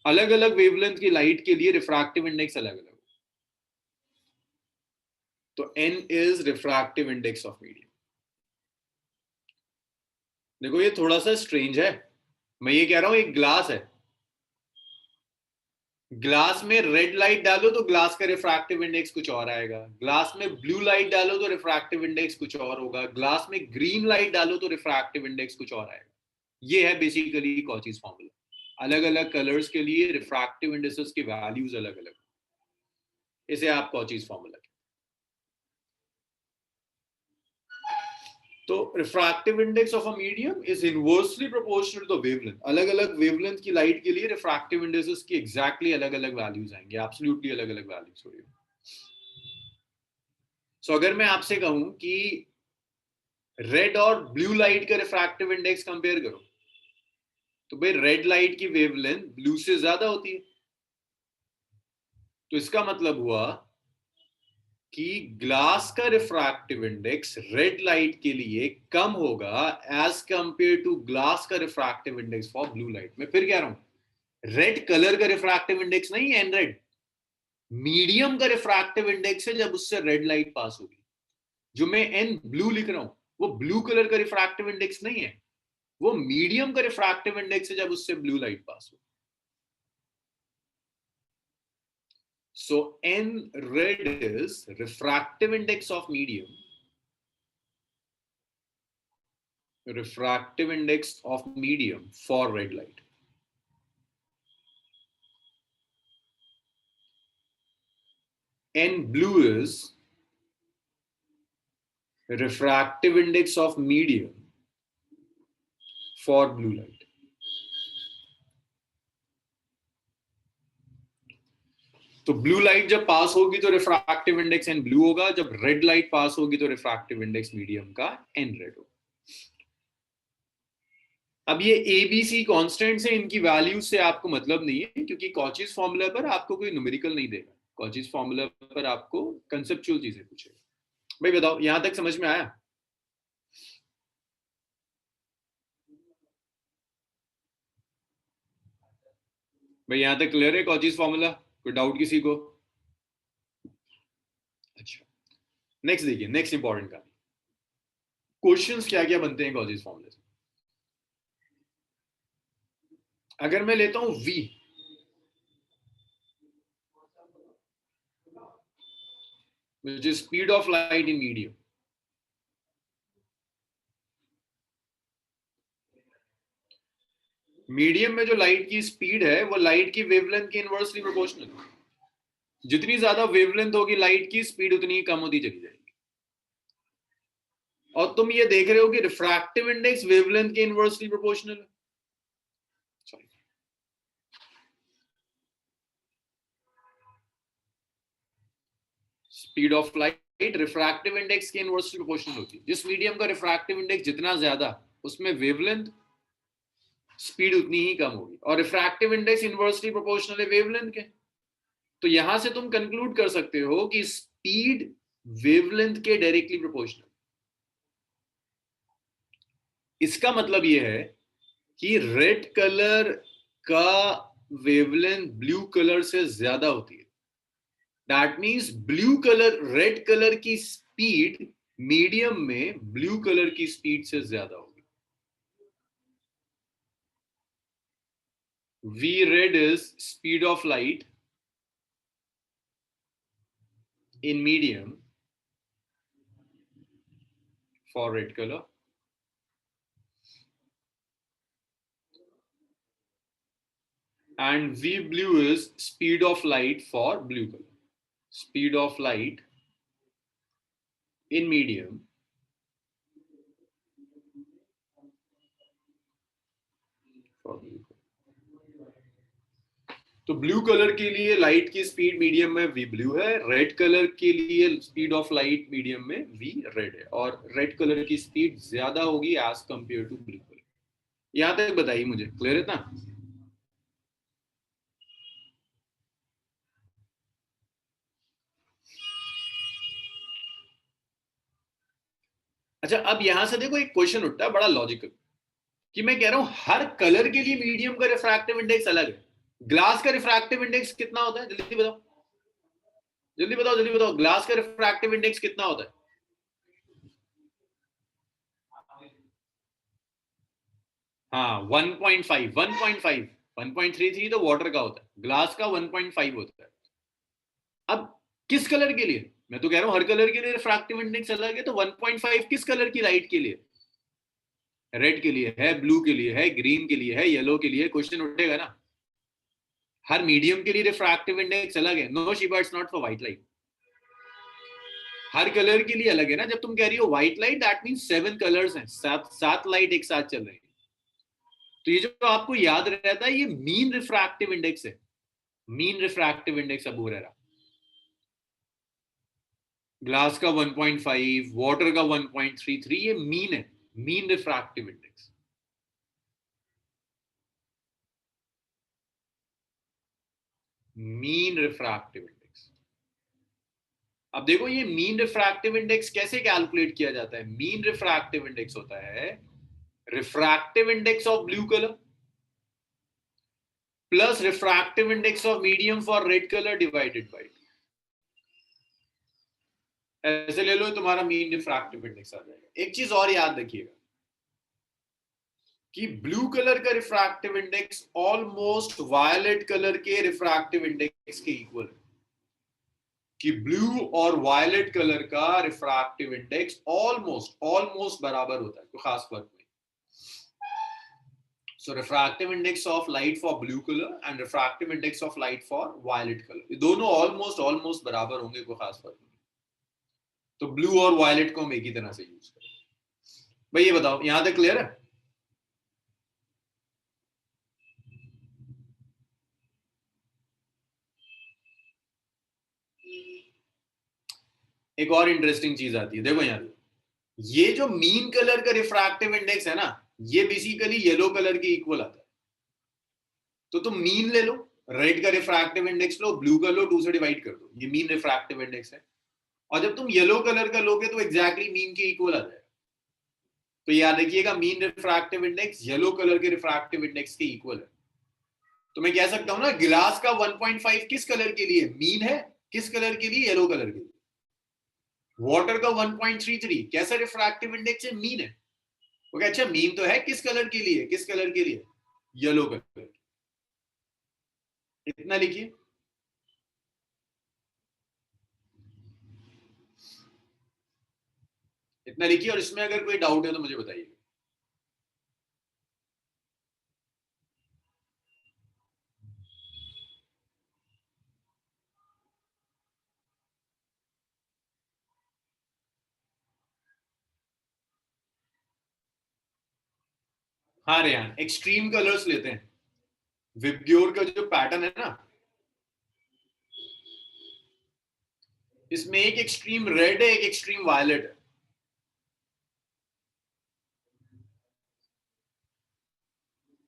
अलग अलग वेवलेंथ की लाइट के लिए रिफ्रैक्टिव इंडेक्स अलग अलग। तो n is refractive index of medium. देखो ये थोड़ा सा स्ट्रेंज है, मैं ये कह रहा हूं एक ग्लास है, ग्लास में रेड लाइट डालो तो ग्लास का रिफ्रैक्टिव इंडेक्स कुछ और आएगा, ग्लास में ब्लू लाइट डालो तो रिफ्रैक्टिव इंडेक्स कुछ और होगा, ग्लास में ग्रीन लाइट डालो तो रिफ्रैक्टिव इंडेक्स कुछ और आएगा। ये है बेसिकली कॉचीज फॉर्मूला। अलग अलग कलर्स के लिए रिफ्रैक्टिव इंडेक्सेस की वैल्यूज अलग अलग, इसे आप कॉचीज फॉर्मूला। तो refractive index of a medium is inversely proportional to the wavelength. अलग अलग वेवलेंथ की लाइट के लिए रिफ्रैक्टिव इंडेक्सेस की एग्जैक्टली अलग अलग वैल्यूज आएंगे, एब्सोल्युटली अलग अलग वैल्यूज होंगे। सो अगर मैं आपसे कहूं कि रेड और ब्लू लाइट का रिफ्रैक्टिव इंडेक्स कंपेयर करो, तो भाई रेड लाइट की वेवलेंथ ब्लू से ज्यादा होती है। तो इसका मतलब हुआ कि ग्लास का रिफ्रैक्टिव इंडेक्स रेड लाइट के लिए कम होगा एज कंपेयर टू ग्लास का refractive index for blue light. मैं फिर कह रहा हूं, रेड कलर का रिफ्रैक्टिव इंडेक्स नहीं है एन रेड, मीडियम का रिफ्रैक्टिव इंडेक्स है जब उससे रेड लाइट पास होगी। जो मैं एन ब्लू लिख रहा हूं वो ब्लू कलर का रिफ्रैक्टिव इंडेक्स नहीं है, वो मीडियम का रिफ्रैक्टिव इंडेक्स है जब उससे ब्लू लाइट पास हो। So n red is refractive index of medium, refractive index of medium for red light. and blue is refractive index of medium for blue light. तो ब्लू लाइट जब पास होगी तो रिफ्रैक्टिव इंडेक्स एन ब्लू होगा, जब रेड लाइट पास होगी तो रिफ्रैक्टिव इंडेक्स मीडियम का एन रेड होगा. अब ये एबीसी कांस्टेंट्स हैं, इनकी वैल्यूज से आपको मतलब नहीं है, क्योंकि कॉचीज फॉर्मूला पर आपको कोई न्यूमेरिकल नहीं देगा. कॉचीज फॉर्मूला पर आपको कंसेप्चुअल चीजें पूछेगा. भाई बताओ, यहां तक समझ में आया? भाई यहां तक क्लियर है कॉचीज फॉर्मूला? कोई डाउट किसी को? अच्छा, नेक्स्ट देखिए, नेक्स्ट इंपॉर्टेंट का क्वेश्चंस क्या क्या बनते हैं कॉचीज फॉर्मूले से. अगर मैं लेता हूं v, which is speed of light in medium. Medium में जो लाइट की स्पीड है वो लाइट की वेवलेंथ के इनवर्सली प्रोपोर्शनल है. जितनी ज्यादा वेवलेंथ होगी लाइट की, स्पीड उतनी ही कम होती चली जाएगी. और तुम ये देख रहे हो कि रिफ्रैक्टिव इंडेक्स वेवलेंथ के इनवर्सली प्रोपोर्शनल है. Sorry, speed of light refractive index के इनवर्सली प्रोपोर्शनल होती है. जिस मीडियम का रिफ्रैक्टिव इंडेक्स जितना ज्यादा, उसमें वेवलेंथ स्पीड उतनी ही कम होगी. और रिफ्रैक्टिव इंडेक्स इनवर्सली प्रोपोर्शनल है वेवलेंथ के. तो यहां से तुम कंक्लूड कर सकते हो कि स्पीड वेवलेंथ के डायरेक्टली प्रोपोर्शनल. इसका मतलब यह है कि रेड कलर का वेवलेंथ ब्लू कलर से ज्यादा होती है. That means blue colour, red colour की स्पीड मीडियम में ब्लू कलर की स्पीड से ज्यादा होगी. V red is speed of light in medium for red color, and V blue is speed of light for blue color. Speed of light in medium for blue color. तो ब्लू कलर के लिए लाइट की स्पीड मीडियम में V ब्लू है, रेड कलर के लिए स्पीड ऑफ लाइट मीडियम में V रेड है. और रेड कलर की स्पीड ज्यादा होगी as compare to blue colour. यहां तक बताइए मुझे, क्लियर है ना? अच्छा, अब यहां से देखो एक क्वेश्चन उठता है बड़ा लॉजिकल, कि मैं कह रहा हूं हर कलर के लिए मीडियम का रिफ्रैक्टिव इंडेक्स अलग है. ग्लास का रिफ्रैक्टिव इंडेक्स कितना होता है? जल्दी बताओ, जल्दी बताओ, जल्दी बताओ. ग्लास का रिफ्रैक्टिव इंडेक्स कितना होता है? हाँ, 1.5, 1.5, 1.33 तो वाटर का होता है, ग्लास का 1.5 होता है. अब किस कलर के लिए? मैं तो कह रहा हूं हर कलर के लिए रिफ्रैक्टिव इंडेक्स अलग है. तो 1.5 किस कलर की लाइट के लिए? रेड के लिए है, ब्लू के लिए है, ग्रीन के लिए है, येलो के लिए. क्वेश्चन उठेगा ना. हर मीडियम के लिए रिफ्रैक्टिव इंडेक्स अलग है. No Shiva, it's not for white light. हर कलर के लिए अलग है ना. जब तुम कह रही हो white light, that means 7 colours हैं, सात लाइट एक साथ चल रही है. तो ये जो आपको याद रहता है, ये मीन रिफ्रैक्टिव इंडेक्स है. मीन रिफ्रैक्टिव इंडेक्स अबू रहा. ग्लास का 1.5, वाटर का 1.33, ये मीन है, mean refractive index. Mean refractive index. अब देखो ये मीन रिफ्रैक्टिव इंडेक्स कैसे कैलकुलेट किया जाता है. मीन रिफ्रैक्टिव इंडेक्स होता है refractive index of blue colour plus refractive index of medium for red colour divided bye. ऐसे ले लो, तुम्हारा मीन रिफ्रैक्टिव इंडेक्स आ जाएगा. एक चीज और याद रखिएगा कि ब्लू कलर का refractive index almost violet colour के रिफ्रैक्टिव इंडेक्स के इक्वल है. कि ब्लू और वायलेट कलर का रिफ्रैक्टिव इंडेक्स ऑलमोस्ट बराबर होता है, कोई खास फर्क नहीं. So refractive index of light for blue color and refractive index of light for violet color. ये दोनों almost बराबर होंगे, कोई खास फर्क नहीं. तो ब्लू और वायलेट को हम एक ही तरह से यूज करें. भाई ये बताओ, यहां तक क्लियर है? एक और इंटरेस्टिंग चीज आती है, देखो यहाँ ये जो मीन कलर का रिफ्रैक्टिव इंडेक्स है ना, ये बेसिकली येलो कलर के इक्वल आता है. तो तुम मीन ले लो, रेड का रिफ्रैक्टिव इंडेक्स लो, ब्लू का लो, 2 से डिवाइड कर दो, ये मीन रिफ्रैक्टिव इंडेक्स है. और जब तुम येलो कलर का लोगे तो एग्जैक्टली मीन के इक्वल आ जाएगा. तो याद रखिएगा, mean refractive index yellow colour के रिफ्रैक्टिव इंडेक्स के इक्वल है. तो मैं कह सकता हूं ना, गिलास का 1.5 किस कलर के लिए मीन है, किस कलर के लिए, येलो कलर के लिए. वाटर का 1.33 कैसा रिफ्रैक्टिव इंडेक्स है, मीन है. ओके, अच्छा मीन तो है, किस कलर के लिए, किस कलर के लिए, येलो कलर. इतना लिखिए. इतना लिखिए, और इसमें अगर कोई डाउट है तो मुझे बताइए. हाँ रेहान, एक्सट्रीम कलर्स लेते हैं. विबग्योर का जो पैटर्न है ना, इसमें एक एक्सट्रीम रेड है, एक एक्सट्रीम वायलेट है.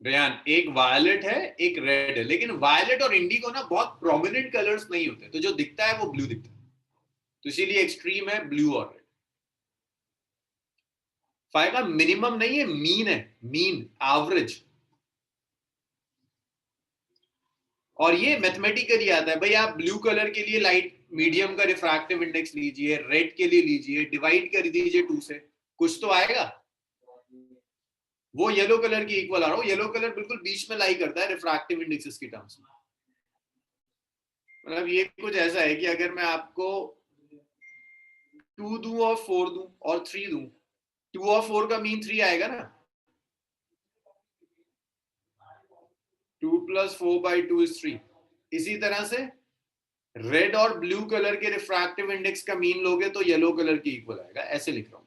रेहान, एक वायलेट है, एक रेड है, लेकिन वायलेट और इंडिगो ना बहुत प्रोमिनेंट कलर्स नहीं होते, तो जो दिखता है वो ब्लू दिखता है. तो इसीलिए एक्सट्रीम है ब्लू और रेड. फाइव का मिनिमम नहीं है, मीन है, मीन एवरेज. और ये मैथमेटिकली आता है भाई. आप ब्लू कलर के लिए लाइट मीडियम का रिफ्रैक्टिव इंडेक्स लीजिए, रेड के लिए लीजिए, डिवाइड कर दीजिए 2 से, कुछ तो आएगा. वो येलो कलर की इक्वल आ रहा हो. येलो कलर बिल्कुल बीच में लाई करता है रिफ्रैक्टिव इंडेक्सेस की टर्म्स में. मतलब ये कुछ ऐसा है कि अगर मैं आपको 2 दूं और 4 दूं और 3 दूं, 2 और 4 का मीन 3 आएगा ना. 2 + 4/2 is 3. इसी तरह से रेड और ब्लू कलर के रिफ्रैक्टिव इंडेक्स का मीन लोगे तो येलो कलर की इक्वल आएगा. ऐसे लिख रहा हूं.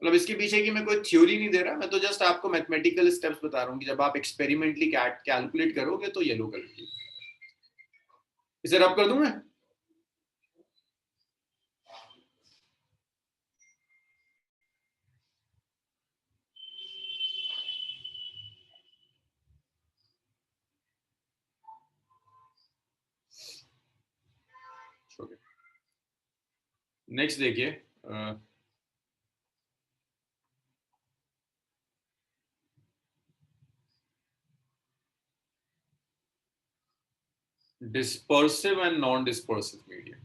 मतलब इसके पीछे की मैं कोई थ्योरी नहीं दे रहा, मैं तो जस्ट आपको मैथमेटिकल स्टेप्स बता रहा हूं कि जब आप एक्सपेरिमेंटली कैलकुलेट करोगे तो येलो कलर की. इसे रब कर दूं मैं. नेक्स्ट देखिए, dispersive and non-dispersive medium.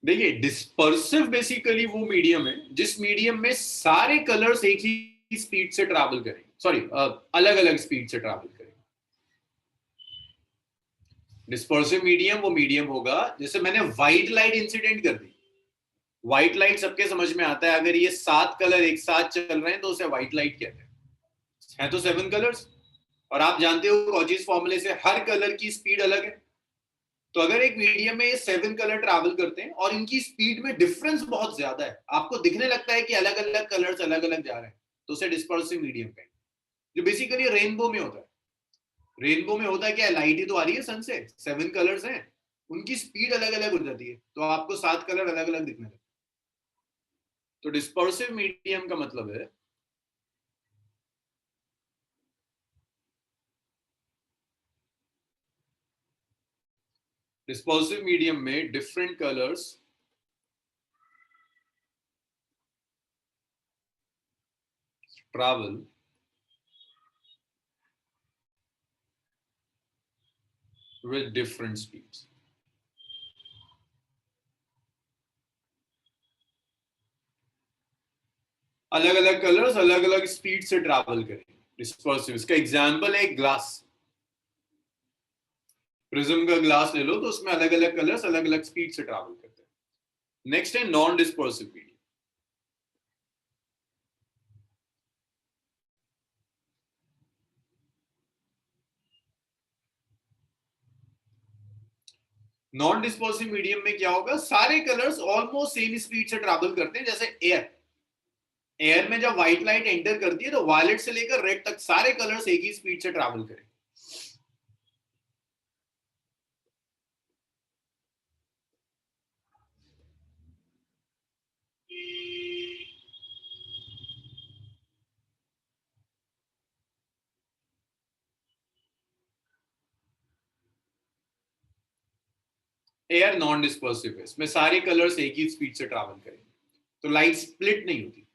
देखिए, डिस्पर्सिव बेसिकली वो मीडियम है जिस मीडियम में सारे कलर्स एक ही स्पीड से ट्रैवल करें, सॉरी अलग अलग स्पीड से ट्रैवल करें. डिस्पर्सिव मीडियम वो मीडियम होगा, जैसे मैंने व्हाइट लाइट इंसिडेंट कर दी. व्हाइट लाइट सबके समझ में आता है, अगर ये 7 कलर एक साथ चल रहे हैं तो उसे व्हाइट लाइट कहते हैं. है तो 7 कलर्स, और आप जानते हो कॉचीज फॉर्मूले से हर कलर की स्पीड अलग है. तो अगर एक मीडियम में ये 7 कलर ट्रैवल करते हैं और इनकी स्पीड में डिफरेंस बहुत ज्यादा है, आपको दिखने लगता है कि अलग अलग कलर्स अलग अलग जा रहे हैं, तो उसे डिस्पर्सिव मीडियम कहेंगे. जो बेसिकली रेनबो में होता है. रेनबो में होता है क्या, लाइट ही तो आ रही है सन से, 7 कलर्स हैं, उनकी स्पीड अलग अलग हो जाती है, तो आपको 7 कलर अलग अलग दिखने लगते हैं. तो डिस्पर्सिव मीडियम का मतलब है डिस्पर्सिव मीडियम में different colours travel with different speeds. अलग अलग कलर्स अलग अलग स्पीड से ट्रैवल करेंगे डिस्पर्सिव। इसका एग्जांपल है ग्लास, प्रिज्म का ग्लास ले लो तो उसमें अलग अलग कलर्स अलग अलग स्पीड से ट्रैवल करते हैं। नेक्स्ट है non dispersive medium. Non dispersive medium में क्या होगा, सारे कलर्स ऑलमोस्ट सेम स्पीड से ट्रैवल करते हैं। जैसे एयर, एयर में जब व्हाइट लाइट एंटर करती है तो वायलेट से लेकर रेड तक सारे कलर्स एक ही स्पीड से ट्रैवल करेंगे। एयर नॉन डिस्पर्सिव है, इसमें सारे कलर्स एक ही स्पीड से ट्रैवल करेंगे, तो लाइट स्प्लिट नहीं होती।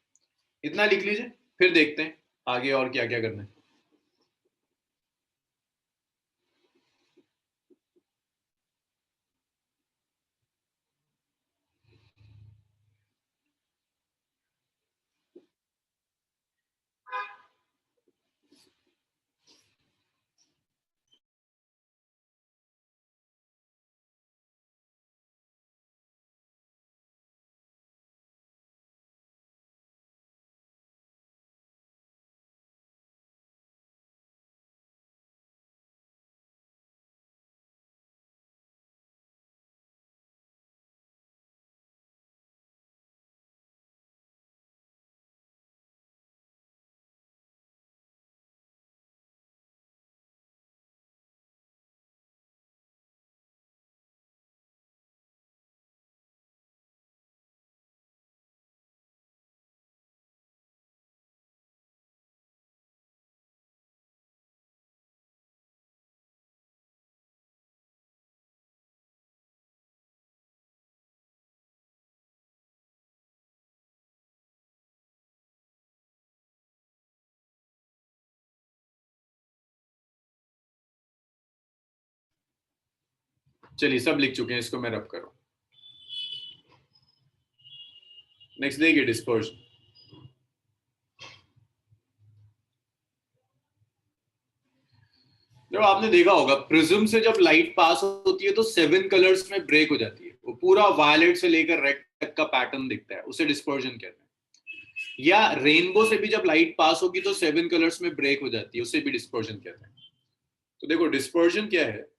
इतना लिख लीजिए, फिर देखते हैं आगे और क्या क्या करना है। चलिए सब लिख चुके हैं, इसको मैं रब करूं। नेक्स्ट देखिए डिस्पर्शन। जब आपने देखा होगा प्रिज्म से जब लाइट पास होती है तो 7 कलर्स में ब्रेक हो जाती है, वो पूरा वायलेट से लेकर रेड तक का पैटर्न दिखता है, उसे डिस्पर्शन कहते हैं। या रेनबो से भी जब लाइट पास होगी तो 7 कलर्स में ब्रेक हो जाती है, उसे भी डिस्पर्शन कहते हैं। तो देखो डिस्पर्शन क्या है,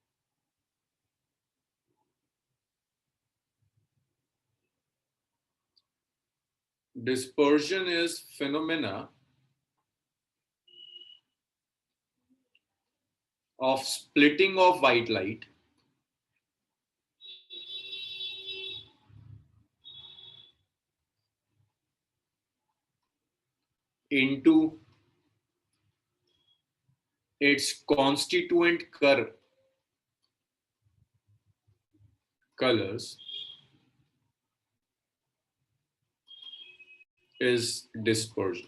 dispersion is phenomena of splitting of white light into its constituent colors is dispersion.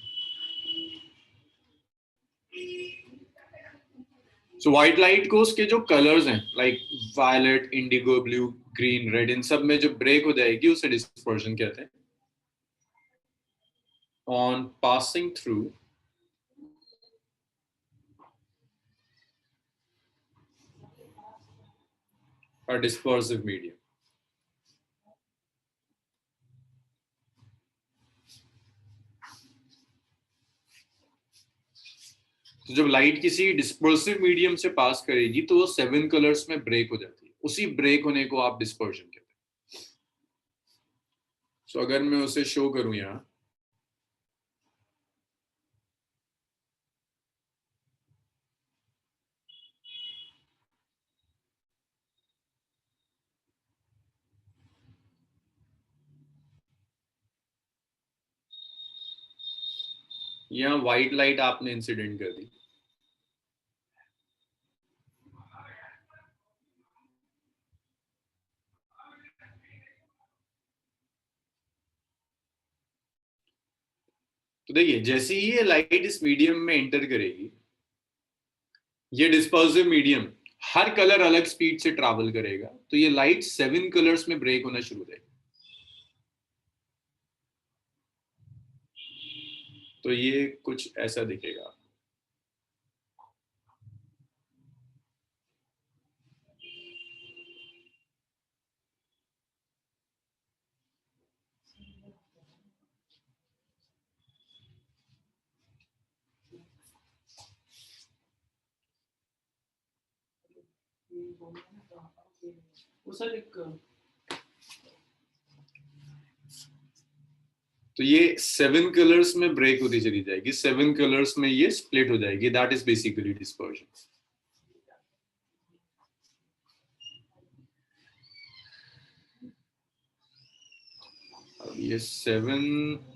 So white light को उसके जो कलर्स हैं like violet, indigo, blue, green, red, इन सब में जो ब्रेक हो जाएगी उसे डिस्पर्शन कहते हैं। On passing through a dispersive medium. तो जब लाइट किसी डिस्पर्सिव मीडियम से पास करेगी तो वो 7 कलर्स में ब्रेक हो जाती है, उसी ब्रेक होने को आप डिस्पर्शन कहते हैं। सो अगर मैं उसे शो करूं यहां, यहाँ व्हाइट लाइट आपने इंसिडेंट कर दी, तो देखिए जैसे ही ये लाइट इस मीडियम में एंटर करेगी, ये डिस्पर्सिव मीडियम हर कलर अलग स्पीड से ट्रैवल करेगा, तो ये लाइट 7 कलर्स में ब्रेक होना शुरू हो जाएगी। तो ये कुछ ऐसा दिखेगा। तो ये 7 कलर्स में ब्रेक होती चली जाएगी, 7 कलर्स में ये स्प्लिट हो जाएगी, दैट इज बेसिकली डिस्पर्जन। अब ये 7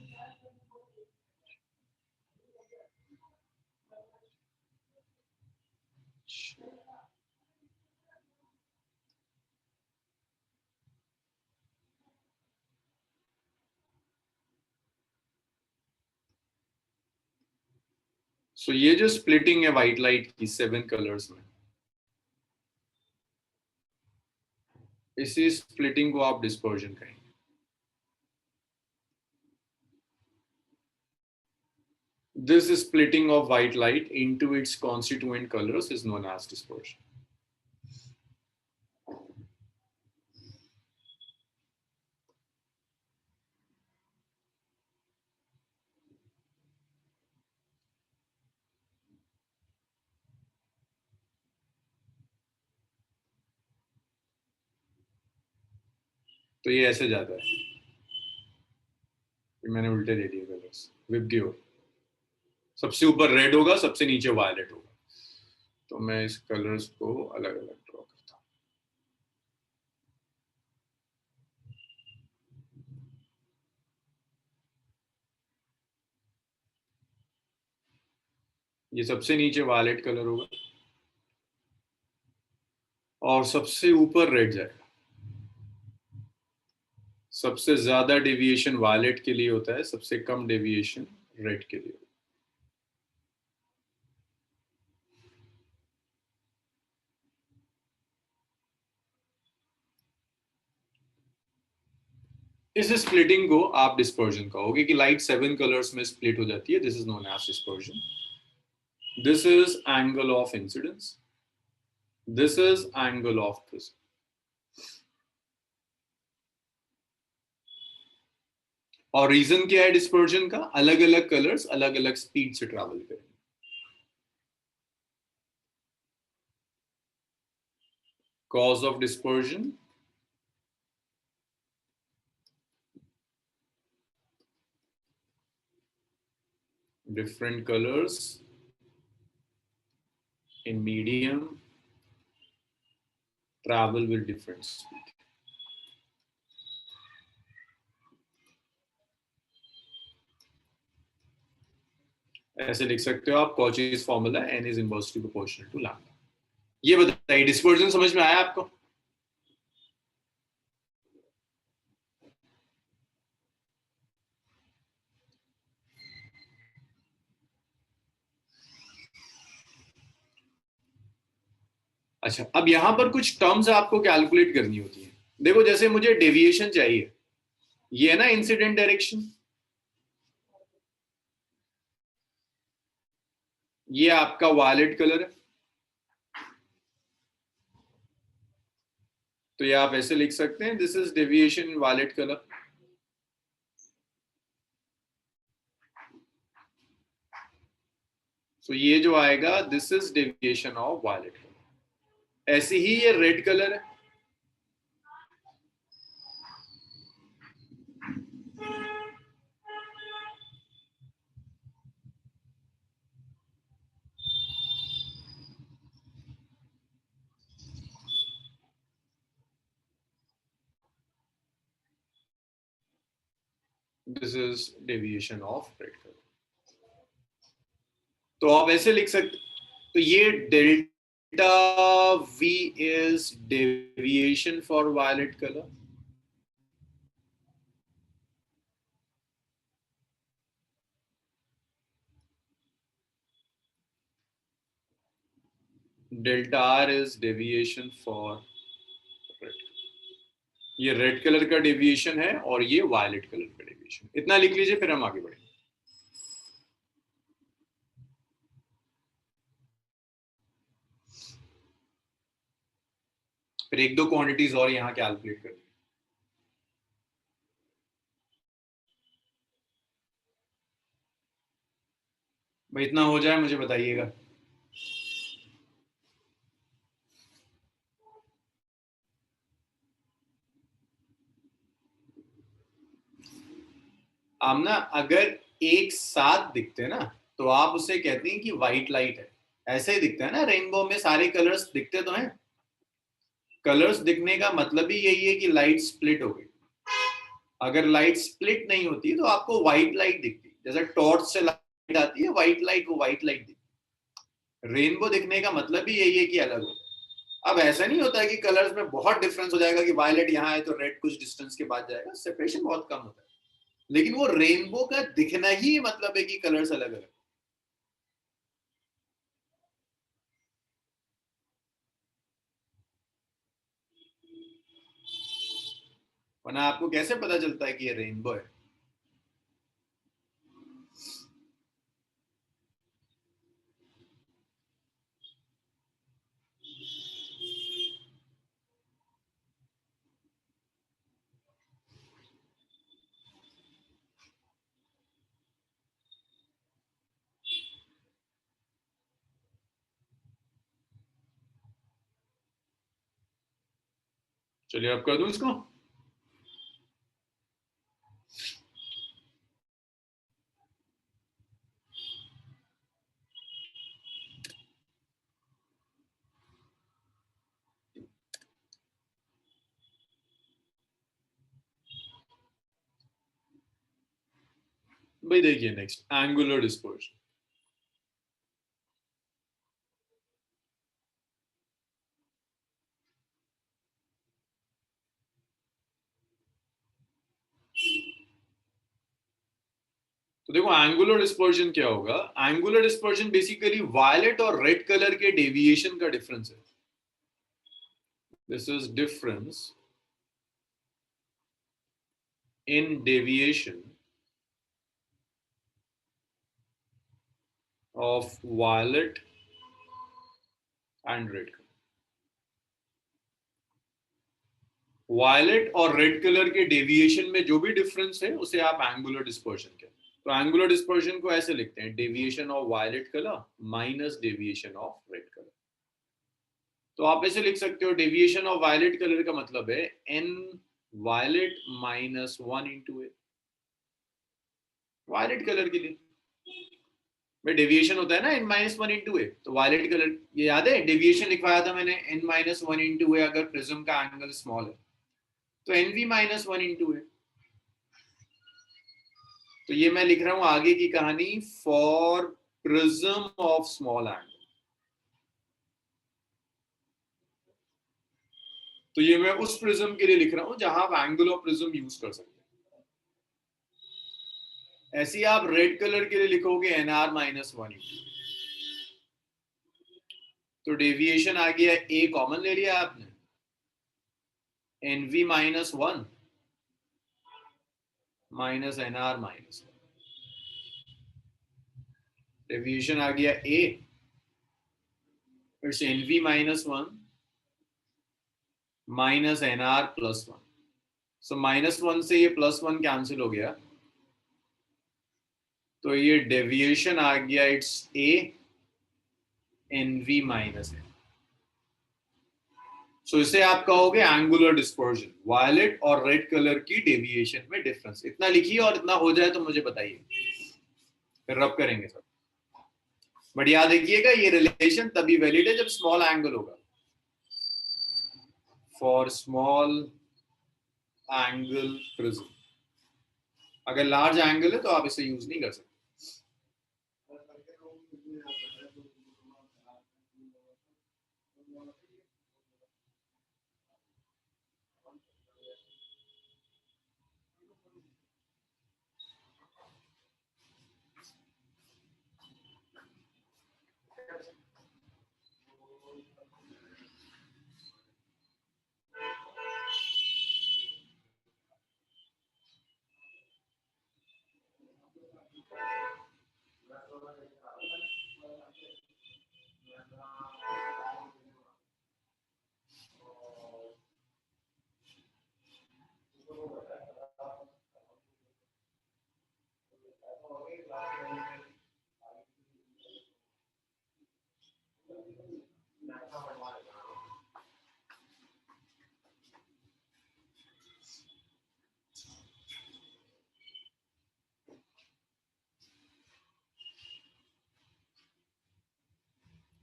सो ये जो स्प्लिटिंग है व्हाइट लाइट की 7 कलर्स में, इसी स्प्लिटिंग को आप डिस्पर्जन कहेंगे। This splitting of white light into its constituent colors is known as dispersion. तो ये ऐसे जाता है, मैंने उल्टे दे दिए कलर्स, विप गिव। सबसे ऊपर रेड होगा, सबसे नीचे वायलेट होगा। तो मैं इस कलर्स को अलग अलग ड्रॉ करता हूँ। ये सबसे नीचे वायलेट कलर होगा और सबसे ऊपर रेड जाएगा। सबसे ज्यादा डेविएशन वायलेट के लिए होता है, सबसे कम डेविएशन रेड के लिए। इस स्प्लिटिंग को आप डिस्पर्जन कहोगे कि लाइट 7 कलर्स में स्प्लिट हो जाती है, this is known as dispersion. This is angle of incidence. This is angle of prism. और रीजन क्या है डिस्पर्जन का? अलग अलग कलर्स अलग अलग स्पीड से ट्रैवल करेंगे। Cause of dispersion, different colors in medium travel with different speed. ऐसे लिख सकते हो आप, Cauchy's formula n is inversely proportional to lambda। ये बताइए डिस्पर्जन समझ में आया आपको? अच्छा, अब यहां पर कुछ टर्म्स आपको कैलकुलेट करनी होती है। देखो, जैसे मुझे डेविएशन चाहिए, ये है ना इंसिडेंट डायरेक्शन, ये आपका वायलेट कलर है। तो ये आप ऐसे लिख सकते हैं, this is deviation in violet colour. तो ये जो आएगा, this is deviation of violet colour. ऐसे ही ये रेड कलर है, this is deviation of red colour. तो आप ऐसे लिख सकते, तो ये delta V is deviation for violet colour. Delta R is deviation for red. ये रेड कलर का डेविएशन है और ये वायलेट कलर का डेविएशन। इतना लिख लीजिए, फिर हम आगे बढ़ेंगे। फिर एक दो क्वांटिटीज और यहाँ कैलकुलेट कर दी। भाई इतना हो जाए मुझे बताइएगा। आप ना अगर एक साथ दिखते हैं ना तो आप उसे कहते हैं कि व्हाइट लाइट है। ऐसे ही दिखता है ना, रेनबो में सारे कलर्स दिखते तो हैं। कलर्स दिखने का मतलब ही यही है कि लाइट स्प्लिट हो गई। अगर लाइट स्प्लिट नहीं होती तो आपको व्हाइट लाइट दिखती, जैसे टॉर्च से लाइट आती है व्हाइट लाइट, वो व्हाइट लाइट दिखती। रेनबो दिखने का मतलब भी यही है कि अलग हो। अब ऐसा नहीं होता है कि कलर्स में बहुत डिफरेंस हो जाएगा कि वायलेट यहाँ है तो रेड कुछ डिस्टेंस के बाद जाएगा, सेपरेशन बहुत कम होता है। लेकिन वो रेनबो का दिखना ही मतलब है कि कलर्स अलग अलग। वरना आपको कैसे पता चलता है कि ये रेनबो है? चलिए अब कर दूं इसको। भाई देखिए नेक्स्ट एंगुलर डिस्पर्शन। तो देखो एंगुलर डिस्पर्शन क्या होगा। एंगुलर डिस्पर्शन बेसिकली वायलेट और रेड कलर के डेविएशन का डिफरेंस है। This is difference in deviation of violet and red. Violet और रेड कलर के डेविएशन में जो भी डिफरेंस है उसे आप एंगुलर डिस्पर्शन कहते हैं। तो एंगुलर डिस्पर्शन को ऐसे लिखते हैं, deviation of violet colour minus deviation of red colour. तो आप ऐसे लिख सकते हो, डेविएशन ऑफ वायलेट कलर का मतलब है n violet minus one into A. Violet colour के लिए भाई डेविएशन होता है ना n minus one into A, तो वायलेट कलर ये याद है डेविएशन लिखवाया था मैंने n minus one into A, अगर प्रिज्म का एंगल स्मॉल है तो n v minus one into A. तो ये मैं लिख रहा हूं आगे की कहानी for prism of small angle. तो ये मैं उस प्रिज्म के लिए लिख रहा हूं जहां आप एंगल ऑफ प्रिज्म यूज कर सकते हैं। ऐसे ही आप रेड कलर के लिए लिखोगे n r minus one into. तो डेविएशन आ गया, ए कॉमन ले लिया आपने, n v minus one minus n r minus. Deviation आ गया ए, फिर से n v minus one minus n r plus one. So minus one से ये प्लस वन कैंसिल हो गया, तो ये डेविएशन आ गया it's A n v minus n. So इसे आप कहोगे एंगुलर डिस्पर्जन, वायलेट और रेड कलर की डेविएशन में डिफरेंस। इतना लिखिए और इतना हो जाए तो मुझे बताइए, फिर रब करेंगे सब। बट याद रखिएगा ये रिलेशन तभी वैलिड है जब स्मॉल एंगल होगा। फॉर स्मॉल एंगल प्रिज्म, अगर लार्ज एंगल है तो आप इसे यूज नहीं कर सकते।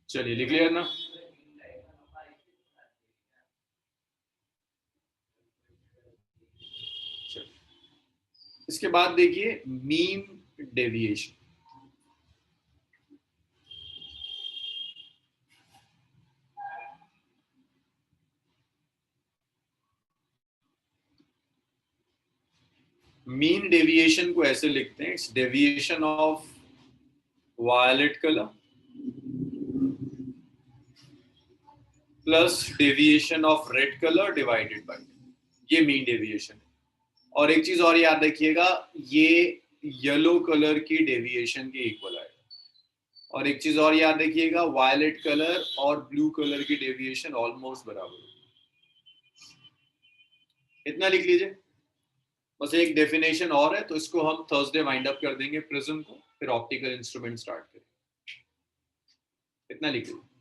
चलिए लिख लिया ना। इसके बाद देखिए मीन डेविएशन। मीन डेविएशन को ऐसे लिखते हैं, it's deviation of violet colour plus deviation of red colour divided by, ये मीन डेविएशन है। और एक चीज और याद रखिएगा, ये येलो कलर की डेविएशन के इक्वल आएगा। और एक चीज और याद रखिएगा, वायलेट कलर और ब्लू कलर की डेविएशन ऑलमोस्ट बराबर है। इतना लिख लीजिए। बस एक डेफिनेशन और है, तो इसको हम थर्सडे वाइंड अप कर देंगे प्रिज्म को, फिर ऑप्टिकल इंस्ट्रूमेंट स्टार्ट करेंगे। इतना लिख लीजिए।